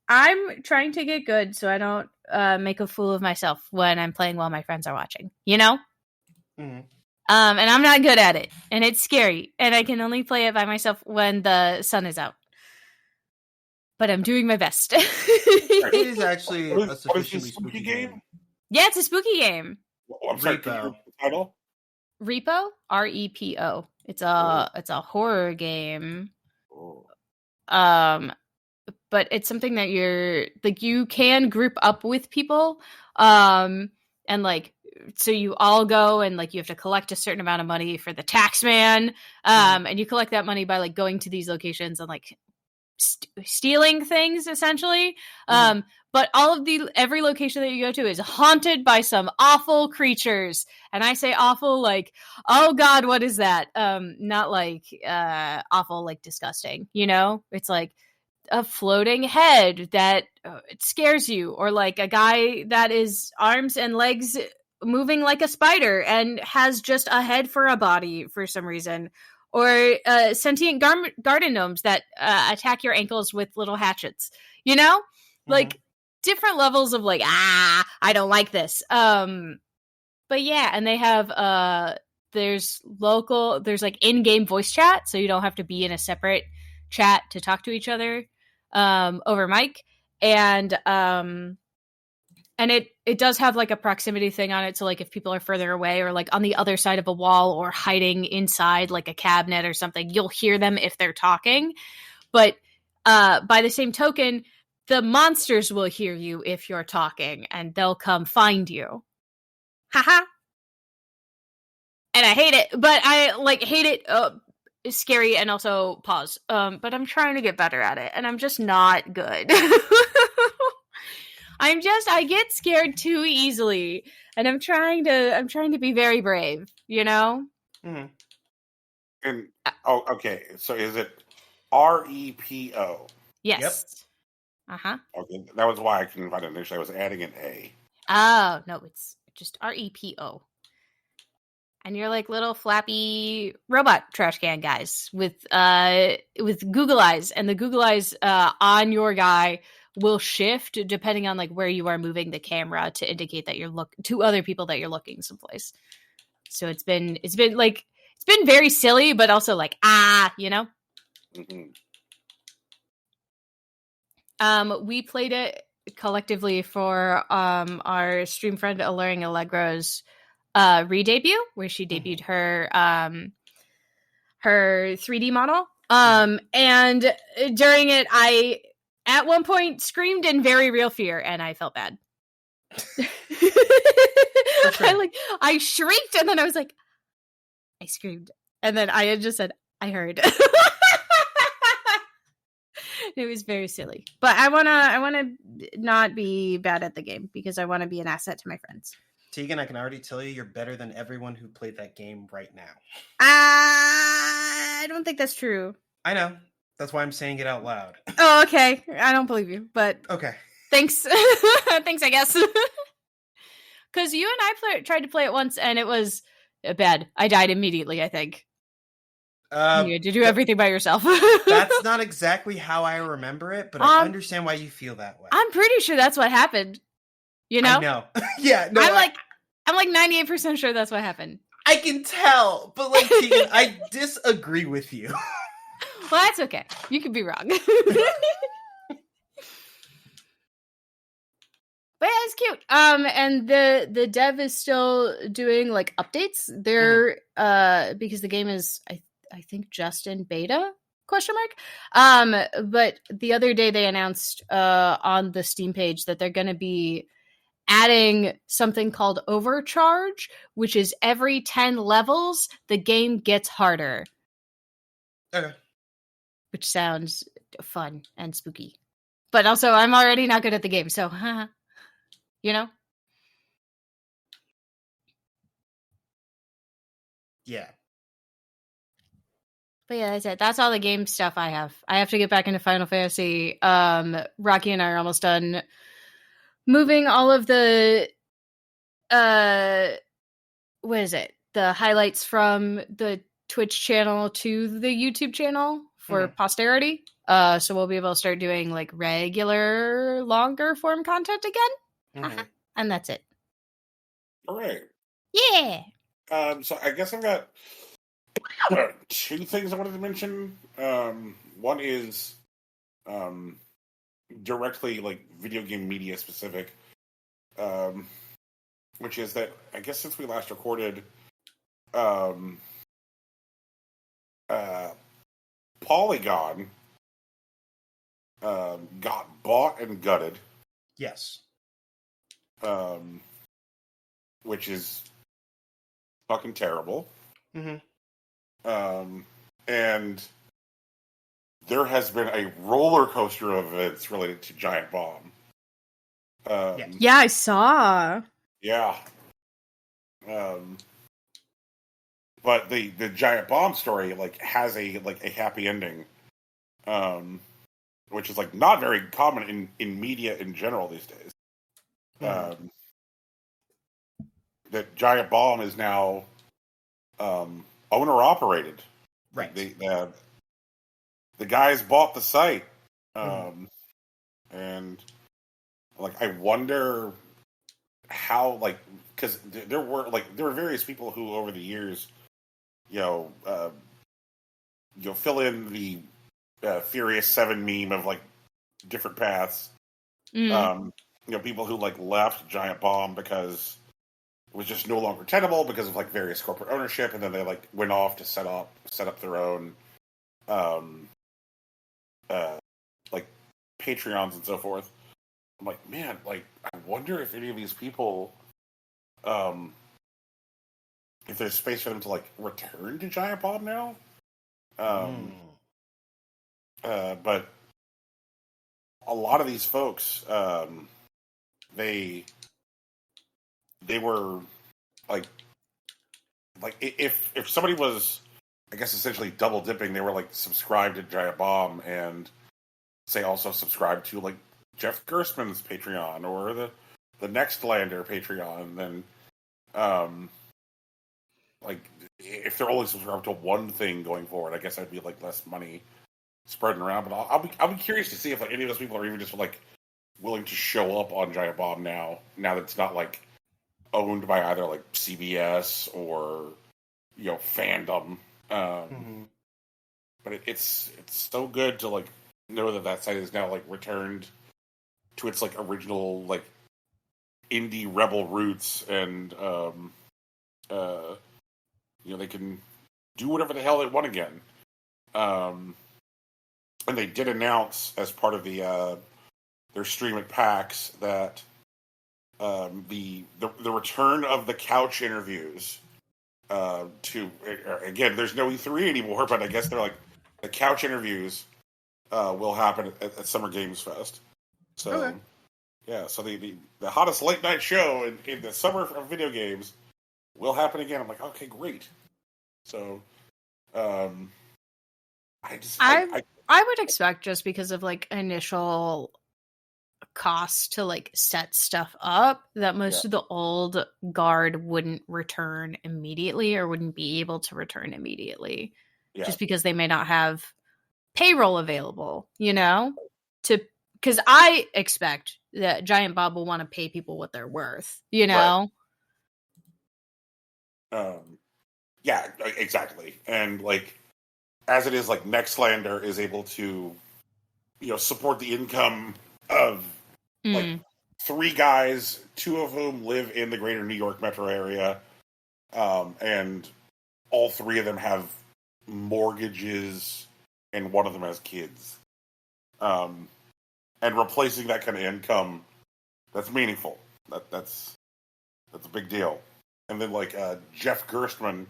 I'm trying to get good so I don't make a fool of myself when I'm playing while my friends are watching, Mm-hmm. And I'm not good at it, and it's scary, and I can only play it by myself when the sun is out. But I'm doing my best. It is actually What a is sufficiently this spooky spooky game? game. Yeah, it's a spooky game. Oh, I'm sorry, can you repeat the title? Repo, REPO. It's a horror game. Oh. But it's something that you can group up with people. And like, so you all go and like you have to collect a certain amount of money for the tax man. And you collect that money by like going to these locations and like stealing things essentially. But every location that you go to is haunted by some awful creatures. And I say awful like, oh God, what is that? Not like awful, like disgusting, It's like a floating head that it scares you, or like a guy that is arms and legs moving like a spider and has just a head for a body for some reason. Or sentient garden gnomes that attack your ankles with little hatchets, like different levels of like, I don't like this. But yeah, and they have there's like in-game voice chat, so you don't have to be in a separate chat to talk to each other over mic, and it does have like a proximity thing on it. So like if people are further away or like on the other side of a wall or hiding inside like a cabinet or something, you'll hear them if they're talking. But by the same token, the monsters will hear you if you're talking and they'll come find you. Haha. And I hate it, but I like hate it. It's scary and also pause. But I'm trying to get better at it and I'm just not good. I get scared too easily, and I'm trying to be very brave, And okay, so is it REPO? Yes. Yep. Okay, that was why I couldn't find it initially. I was adding an A. Oh no, it's just REPO. And you're like little flappy robot trash can guys with Google eyes, and the Google eyes on your guy will shift depending on like where you are moving the camera to indicate that you're to other people that you're looking someplace. So it's been very silly, but also like we played it collectively for our stream friend Alluring Allegro's re-debut, where she debuted her 3D model. And during it, I at one point screamed in very real fear, and I felt bad. sure. I shrieked, and then I was like, I screamed, and then I had just said, I heard. It was very silly, but I wanna not be bad at the game because I want to be an asset to my friends. Tegan, I can already tell you're better than everyone who played that game right now. I don't think that's true. I know. That's why I'm saying it out loud. Oh, okay. I don't believe you, but Okay. thanks. Thanks, I guess. Because you and I tried to play it once, and it was bad. I died immediately, I think. You had to do everything by yourself. That's not exactly how I remember it, but I understand why you feel that way. I'm pretty sure that's what happened. You know? I know. Yeah, no. I'm like 98% sure that's what happened. I can tell, but like Tegan, I disagree with you. Well, that's okay. You could be wrong. But yeah, it's cute. And the dev is still doing like updates. They're because the game is I think just in beta ? But the other day they announced on the Steam page that they're going to be adding something called Overcharge, which is every 10 levels the game gets harder. Okay. Which sounds fun and spooky. But also I'm already not good at the game, so you know? Yeah. But yeah, that's it. That's all the game stuff I have. I have to get back into Final Fantasy. Rocky and I are almost done moving all of the what is it? The highlights from the Twitch channel to the YouTube channel for posterity. So we'll be able to start doing like regular, longer form content again. And that's it. All right. Yeah. So I guess I've got two things I wanted to mention. One is directly like video game media specific, which is that I guess since we last recorded, Polygon got bought and gutted. Yes. Which is fucking terrible. And there has been a roller coaster of events related to Giant Bomb. Yeah, I saw. Yeah. But the Giant Bomb story like has a happy ending, which is like not very common in media in general these days. That Giant Bomb is now owner operated. Right. The guys bought the site, and like I wonder how like because there were various people who over the years, fill in the Furious 7 meme of like different paths. People who like left Giant Bomb because it was just no longer tenable because of like various corporate ownership, and then they like went off to set up their own like Patreons and so forth. I'm like, man, like I wonder if any of these people if there's space for them to like return to Giant Bomb now. But a lot of these folks they were like if somebody was, I guess, essentially double dipping, they were like subscribed to Giant Bomb and say also subscribed to like Jeff Gerstmann's Patreon or the Nextlander Patreon, then like if they're only subscribed to one thing going forward, I guess I'd be like less money spreading around. But I'll be curious to see if like any of those people are even just like willing to show up on Giant Bomb now that it's not like owned by either like CBS or Fandom. But it's so good to like know that site is now like returned to its like original like indie rebel roots, and they can do whatever the hell they want again. And they did announce as part of the their stream at PAX that the return of the couch interviews. To again, there's no E3 anymore, but I guess they're like the couch interviews will happen at Summer Games Fest. So Okay. yeah, so the hottest late night show in the summer of video games will happen again. I'm like, okay, great. So, I would expect, just because of like initial cost to like set stuff up, that most of the old guard wouldn't return immediately, or wouldn't be able to return immediately, just because they may not have payroll available, because I expect that Giant Bob will want to pay people what they're worth, Right. Yeah, exactly. And like, as it is, like Nextlander is able to, support the income of like 3 guys, 2 of whom live in the greater New York metro area, and all 3 of them have mortgages, and one of them has kids. And replacing that kind of income, that's meaningful. That's a big deal. And then like Jeff Gerstmann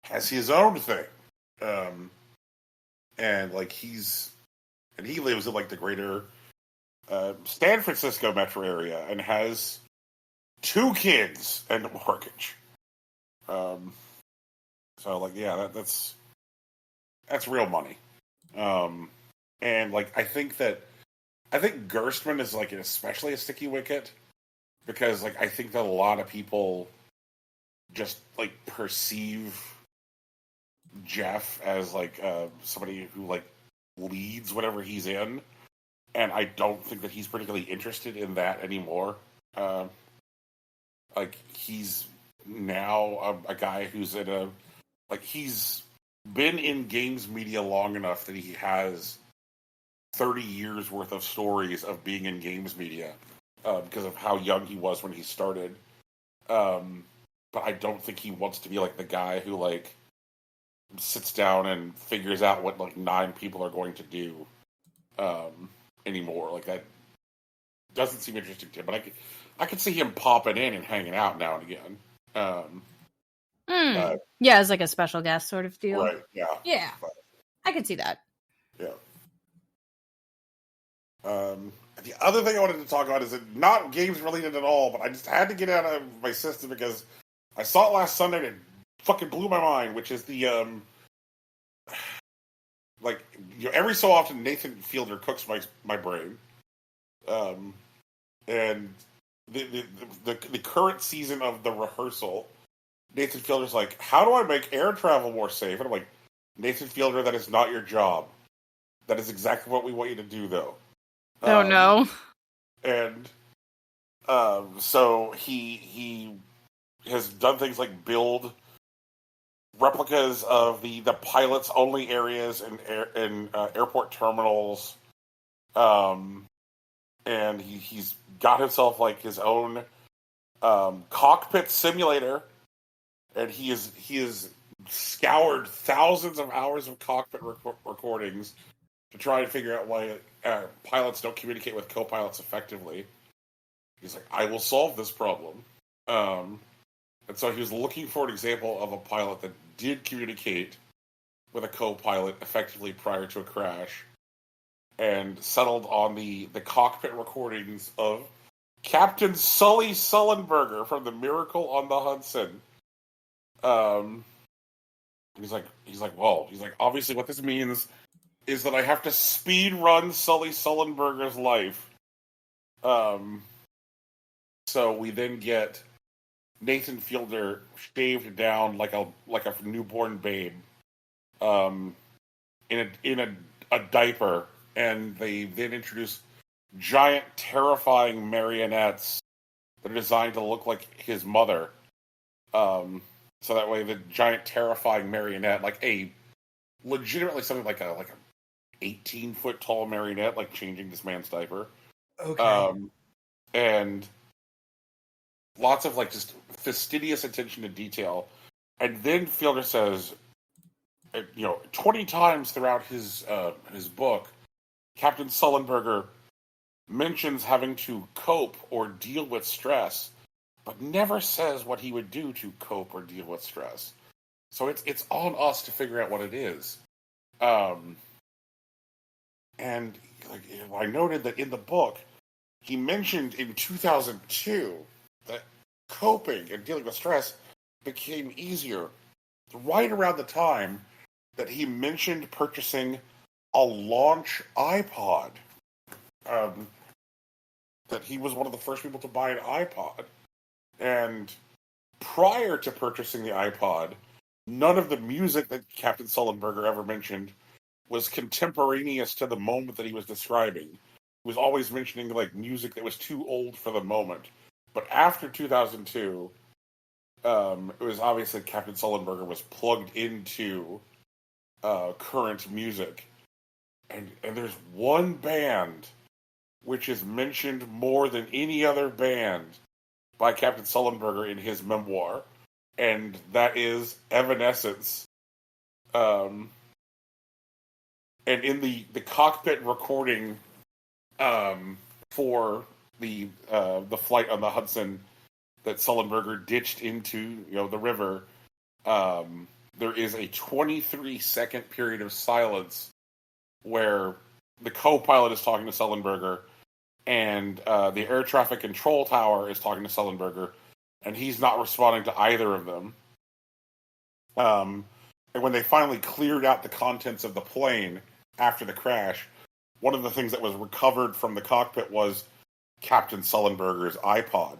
has his own thing, and like he lives in like the greater San Francisco metro area and has 2 kids and a mortgage. So like, yeah, that's real money. And like, I think Gerstmann is like especially a sticky wicket, because like I think that a lot of people just like perceive Jeff as like somebody who like leads whatever he's in, and I don't think that he's particularly interested in that anymore. Like he's now a guy who's he's been in games media long enough that he has 30 years worth of stories of being in games media, because of how young he was when he started. But I don't think he wants to be like the guy who like sits down and figures out what like 9 people are going to do anymore. Like, that doesn't seem interesting to him. But I could see him popping in and hanging out now and again. Yeah, as like a special guest sort of deal. Right. Yeah. Yeah, but, I could see that. Yeah. The other thing I wanted to talk about is not games related at all, but I just had to get it out of my system because I saw it last Sunday and it fucking blew my mind, which is the like, every so often Nathan Fielder cooks my brain, and the current season of The Rehearsal, Nathan Fielder's like, how do I make air travel more safe? And I'm like, Nathan Fielder, that is not your job. That is exactly what we want you to do, though. Oh no! And so he has done things like build replicas of the pilots only areas in airport terminals, and he's got himself like his own cockpit simulator, and he is scoured thousands of hours of cockpit recordings to try and figure out why pilots don't communicate with co-pilots effectively. He's like, I will solve this problem. And so he was looking for an example of a pilot that did communicate with a co-pilot effectively prior to a crash, and settled on the cockpit recordings of Captain Sully Sullenberger from The Miracle on the Hudson. He's like, obviously what this means is that I have to speed run Sully Sullenberger's life. So we then get Nathan Fielder shaved down like a newborn babe, in a diaper, and they then introduce giant, terrifying marionettes that are designed to look like his mother. So that way, the giant, terrifying marionette, like a legitimately something like a 18-foot tall marionette, like changing this man's diaper. Okay. And lots of like just fastidious attention to detail. And then Fielder says, 20 times throughout his book, Captain Sullenberger mentions having to cope or deal with stress, but never says what he would do to cope or deal with stress. So it's on us to figure out what it is. And like I noted that in the book, he mentioned in 2002 that coping and dealing with stress became easier right around the time that he mentioned purchasing a launch iPod. That he was one of the first people to buy an iPod. And prior to purchasing the iPod, none of the music that Captain Sullenberger ever mentioned was contemporaneous to the moment that he was describing. He was always mentioning like music that was too old for the moment. But after 2002, it was obvious that Captain Sullenberger was plugged into current music. And there's one band which is mentioned more than any other band by Captain Sullenberger in his memoir, and that is Evanescence. And in the cockpit recording for the flight on the Hudson that Sullenberger ditched into the river, there is a 23-second period of silence where the co-pilot is talking to Sullenberger, and the air traffic control tower is talking to Sullenberger, and he's not responding to either of them. And when they finally cleared out the contents of the plane after the crash, one of the things that was recovered from the cockpit was Captain Sullenberger's iPod.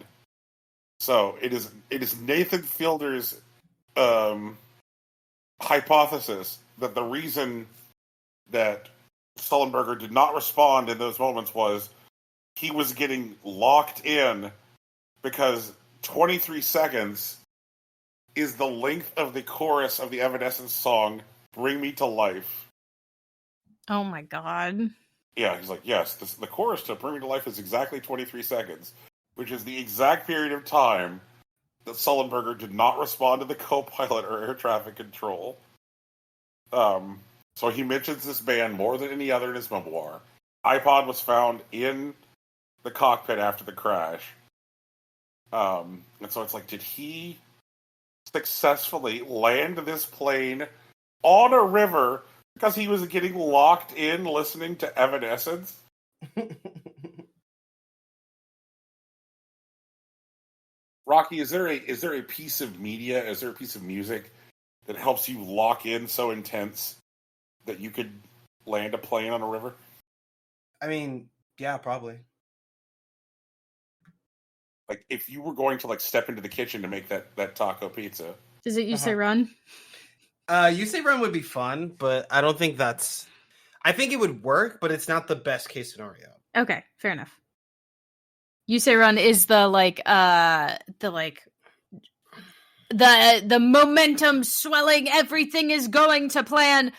So it is Nathan Fielder's hypothesis that the reason that Sullenberger did not respond in those moments was he was getting locked in because 23 seconds is the length of the chorus of the Evanescence song Bring Me to Life. Oh my god. Yeah, he's like, yes, the chorus to Bring Me to Life is exactly 23 seconds, which is the exact period of time that Sullenberger did not respond to the co-pilot or air traffic control. So he mentions this band more than any other in his memoir. iPod was found in the cockpit after the crash. And so it's like, did he successfully land this plane on a river because he was getting locked in listening to Evanescence? Rocky, is there a piece of media, is there a piece of music that helps you lock in so intense that you could land a plane on a river? I mean, yeah, probably. Like, if you were going to, like, step into the kitchen to make that taco pizza. Does it You Say Run? You Say Run would be fun, but I don't think that's... I think it would work, but it's not the best case scenario. Okay, fair enough. You Say Run is the momentum swelling, everything is going to plan,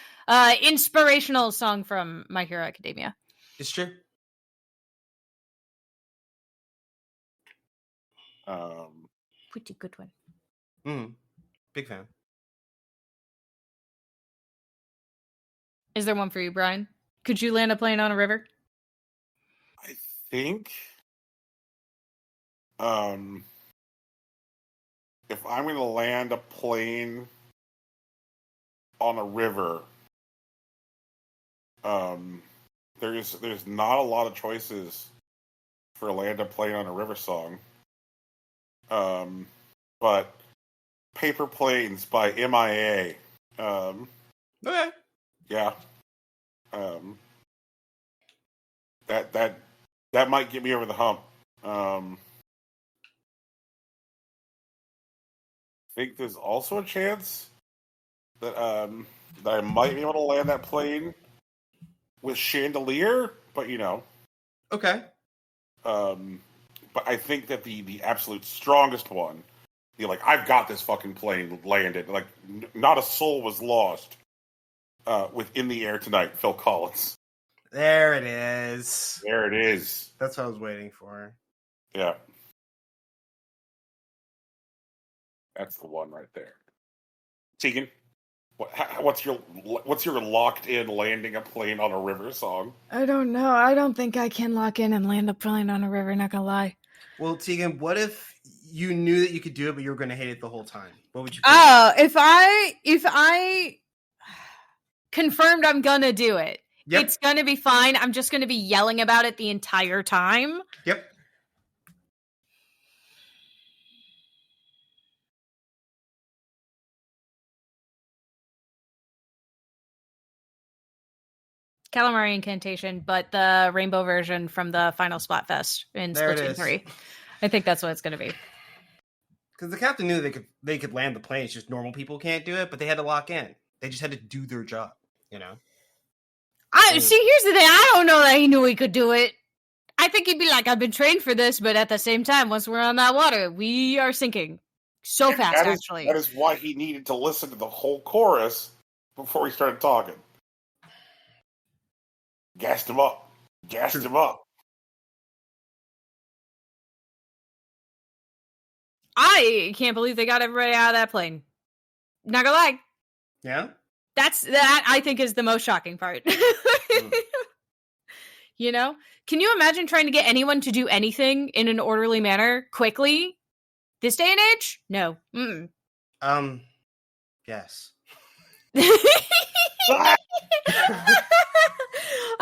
inspirational song from My Hero Academia. It's true. Pretty good one. Big fan. Is there one for you, Brian? Could you land a plane on a river? I think if I'm going to land a plane on a river, there's not a lot of choices for land a plane on a river song. But Paper Planes by MIA. Okay. Yeah. That might get me over the hump. I think there's also a chance that that I might be able to land that plane with Chandelier, but Okay. But I think that the absolute strongest one, I've got this fucking plane landed. Like, not a soul was lost with In the Air Tonight, Phil Collins. There it is. There it is. That's what I was waiting for. Yeah. That's the one right there. Tegan, What's your locked in landing a plane on a river song? I don't know. I don't think I can lock in and land a plane on a river, not gonna lie. Well, Tegan, what if you knew that you could do it, but you were going to hate it the whole time? What would you? If I confirmed I'm gonna do it, Yep. it's gonna be fine. I'm just gonna be yelling about it the entire time. Yep. Calamari Incantation, but the rainbow version from the final Splatfest in There it Splatoon is. 3. I think that's what it's going to be. Because the captain knew they could land the plane. It's just normal people can't do it, but they had to lock in. They just had to do their job, you know? Here's the thing. I don't know that he knew he could do it. I think he'd be like, I've been trained for this, but at the same time, once we're on that water, we are sinking so fast, actually. That is why he needed to listen to the whole chorus before he started talking. Gassed him up. Him up. I can't believe they got everybody out of that plane. Not gonna lie. Yeah? That I think is the most shocking part. You know? Can you imagine trying to get anyone to do anything in an orderly manner quickly? This day and age? No. Mm-mm. Yes.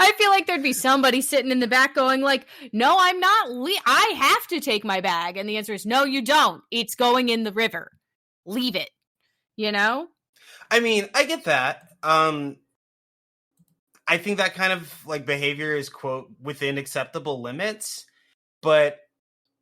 I feel like there'd be somebody sitting in the back going like, no, I'm not. I have to take my bag. And the answer is, no, you don't. It's going in the river. Leave it. You know? I mean, I get that. I think that kind of like behavior is, quote, within acceptable limits, but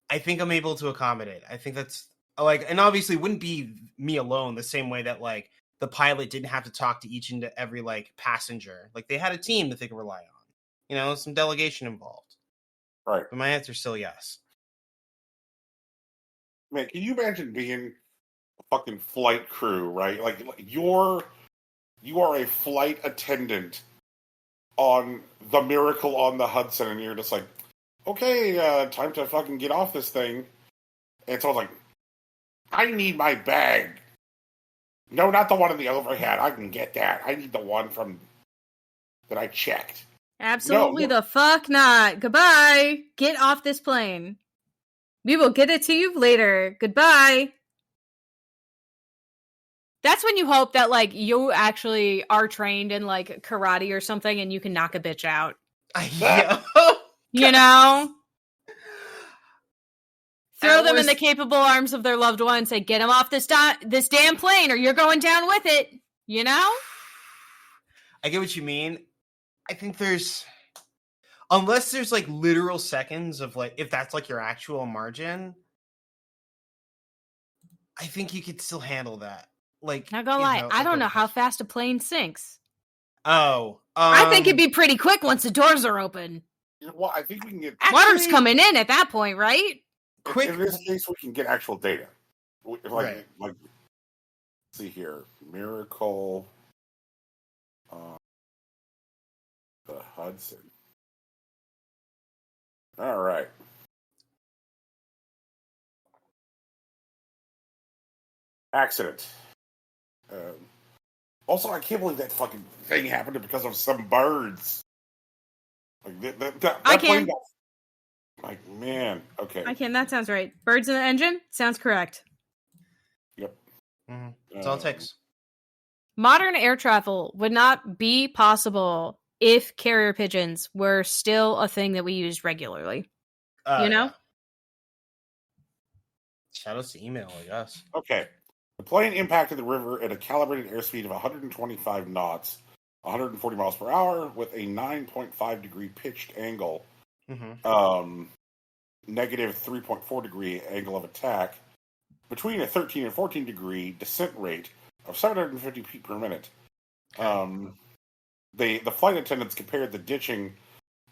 I think I'm able to accommodate. I think that's like, and obviously it wouldn't be me alone the same way that like the pilot didn't have to talk to each and every like passenger. Like they had a team that they could rely on, you know, some delegation involved. Right. But my answer is still yes. Man, can you imagine being a fucking flight crew, right? Like you are a flight attendant on the Miracle on the Hudson, and you're just like, okay, time to fucking get off this thing. And so I was like, I need my bag. No, not the one in the overhead. I can get that. I need the one that I checked. Absolutely the fuck not. Goodbye. Get off this plane. We will get it to you later. Goodbye. That's when you hope that, like, you actually are trained in, like, karate or something and you can knock a bitch out. Yeah. You know? Throw them in the capable arms of their loved one and say, get them off this damn plane or you're going down with it. You know? I get what you mean. I think unless there's like literal seconds of like, if that's like your actual margin, I think you could still handle that. Like, not gonna lie, I don't know how fast a plane sinks. Oh, I think it'd be pretty quick once the doors are open. Well, I think we can get water's coming in at that point, right? Quick. In this case, we can get actual data. Right. Let's see here, Miracle, the Hudson. All right. Accident. Also, I can't believe that fucking thing happened because of some birds. Like that I plane can. Like, man, okay. I can. That sounds right. Birds in the engine? Sounds correct. Yep. Mm-hmm. That's all it takes. Modern air travel would not be possible if carrier pigeons were still a thing that we used regularly. You know? Yeah. Shout out to email, I guess. Okay. The plane impacted the river at a calibrated airspeed of 125 knots, 140 miles per hour, with a 9.5 degree pitched angle, negative 3.4 degree angle of attack, between a 13 and 14 degree descent rate of 750 feet per minute. The flight attendants compared the ditching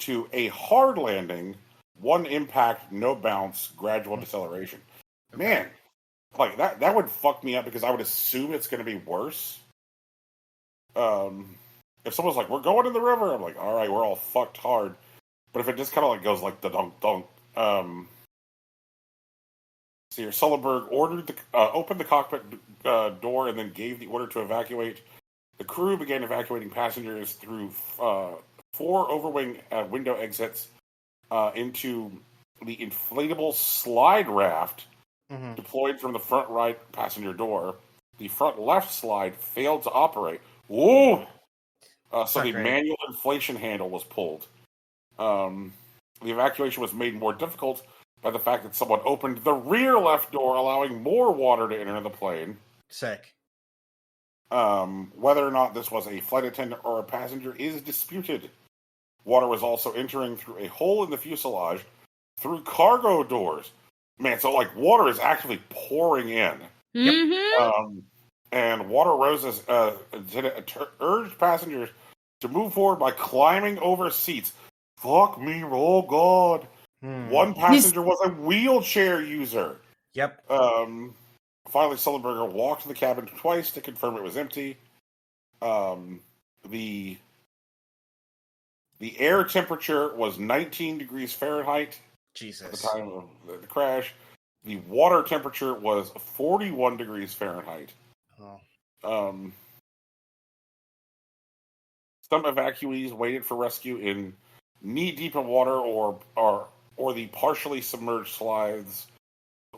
to a hard landing, one impact, no bounce, gradual deceleration. Man, like that would fuck me up because I would assume it's going to be worse. If someone's like, "We're going in the river," I'm like, "All right, we're all fucked hard." But if it just kind of like goes like the dunk dunk, so here, Sullenberg ordered opened the cockpit door and then gave the order to evacuate. The crew began evacuating passengers through 4 overwing window exits into the inflatable slide raft deployed from the front right passenger door. The front left slide failed to operate. Whoa! So the manual inflation handle was pulled. The evacuation was made more difficult by the fact that someone opened the rear left door, allowing more water to enter the plane. Sick. Whether or not this was a flight attendant or a passenger is disputed. Water was also entering through a hole in the fuselage through cargo doors. Man, so like water is actually pouring in. Mm-hmm. And water roses urged passengers to move forward by climbing over seats. Fuck me, oh god. One passenger was a wheelchair user. Yep. Finally, Sullenberger walked to the cabin twice to confirm it was empty. The air temperature was 19 degrees Fahrenheit Jesus. at the time of the crash. The water temperature was 41 degrees Fahrenheit. Oh. Some evacuees waited for rescue in knee-deep in water or the partially submerged slides.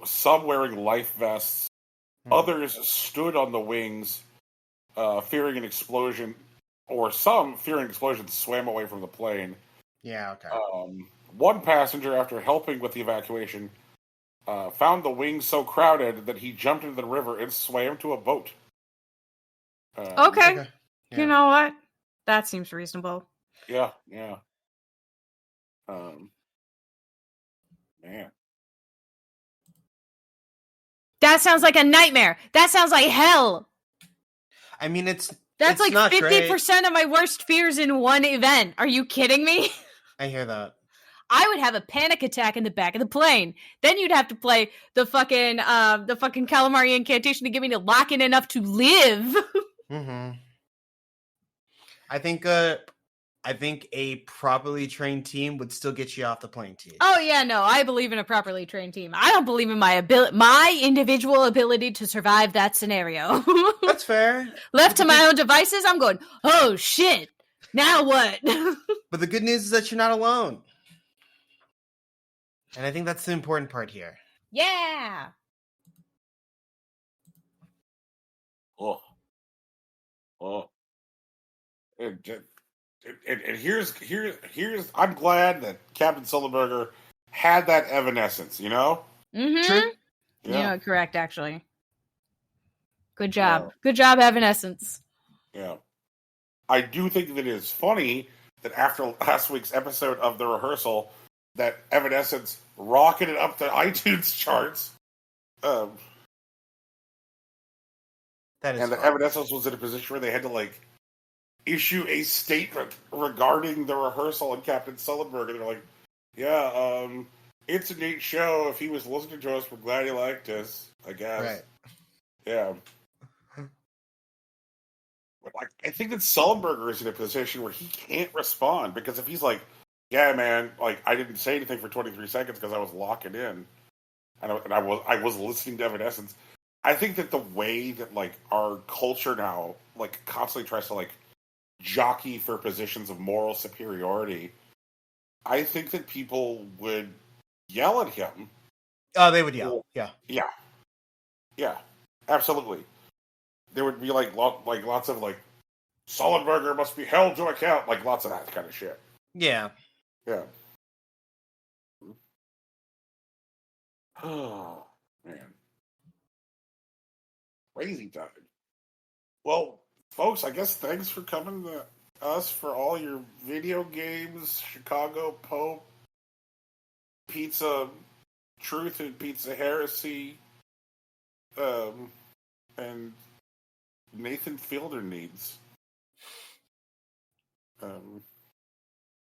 Some wearing life vests. Others stood on the wings, fearing an explosion, or some fearing an explosion swam away from the plane. Yeah, okay. One passenger, after helping with the evacuation, found the wings so crowded that he jumped into the river and swam to a boat. Okay. Yeah. You know what? That seems reasonable. Yeah. Man. That sounds like a nightmare. That sounds like hell. I mean, That's it's like not 50% of my worst fears in one event. Are you kidding me? I hear that. I would have a panic attack in the back of the plane. Then you'd have to play the fucking calamari incantation to get me to lock in enough to live. I think a properly trained team would still get you off the plane, T. Oh yeah, no, I believe in a properly trained team. I don't believe in my individual ability to survive that scenario. That's fair. Left to my own devices, I'm going, oh shit, now what? But the good news is that you're not alone. And I think that's the important part here. Yeah. Oh. And here's I'm glad that Captain Sullenberger had that evanescence, you know? Mm-hmm. True. Yeah, correct, actually. Good job. Yeah. Good job, Evanescence. Yeah. I do think that it is funny that after last week's episode of The Rehearsal, that Evanescence rocketed up the iTunes charts. That is and the Evanescence was in a position where they had to, like, issue a statement regarding The Rehearsal and Captain Sullenberger. They're like, yeah, it's a neat show. If he was listening to us, we're glad he liked us, I guess. Right. Yeah. But I think that Sullenberger is in a position where he can't respond, because if he's like, yeah, man, like, I didn't say anything for 23 seconds because I was locking in, and I was listening to Evanescence. I think that the way that, like, our culture now, like, constantly tries to, like, jockey for positions of moral superiority, I think that people would yell at him. Oh, they would yell. Yeah. Yeah. Absolutely. There would be lots of like, Sullenberger must be held to account, like lots of that kind of shit. Yeah. Yeah. Oh man. Crazy time. Well, folks, I guess thanks for coming to us for all your video games, Chicago Pope, Pizza Truth and Pizza Heresy, and Nathan Fielder needs.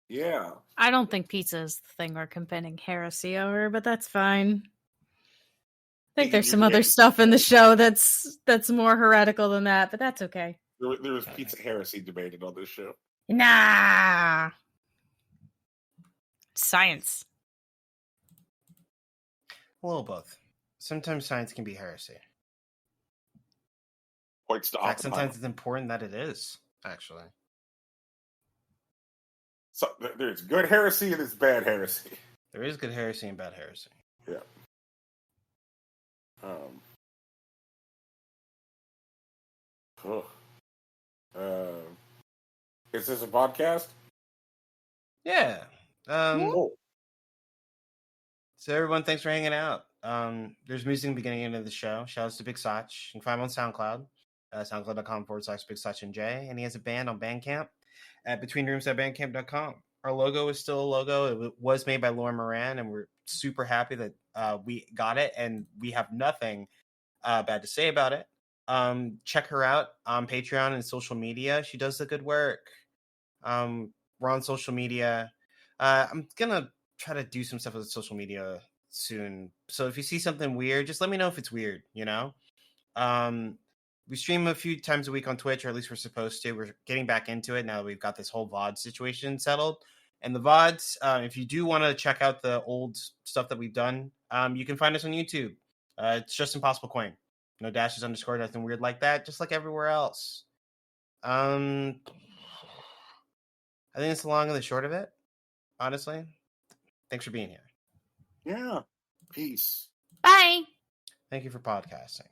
Yeah. I don't think pizza is the thing we're contending heresy over, but that's fine. I think there's some other stuff in the show that's more heretical than that, but that's okay. There was pizza heresy debated on this show. Nah. Science. A little both. Sometimes science can be heresy. Points to In fact, Oppenheimer. sometimes it's important that it is, actually. So there's good heresy and there's bad heresy. There is good heresy and bad heresy. Yeah. Is this a podcast? Yeah. Cool. So everyone, thanks for hanging out. There's music in the beginning of the show. Shouts to Big Sach. You can find him on SoundCloud, soundcloud.com/BigSachNJ. And he has a band on Bandcamp at betweenrooms.bandcamp.com. Our logo is still a logo. It was made by Laura Moran, and we're super happy that we got it, and we have nothing bad to say about it. Check her out on Patreon and social media. She does the good work. We're on social media. I'm gonna try to do some stuff with social media soon. So if you see something weird, just let me know if it's weird, you know? We stream a few times a week on Twitch, or at least we're supposed to. We're getting back into it now that we've got this whole VOD situation settled. And the VODs, if you do want to check out the old stuff that we've done, you can find us on YouTube. It's just Impossible Coin. No dashes, underscore, nothing weird like that, just like everywhere else. I think it's the long and the short of it, honestly. Thanks for being here. Yeah. Peace. Bye. Thank you for podcasting.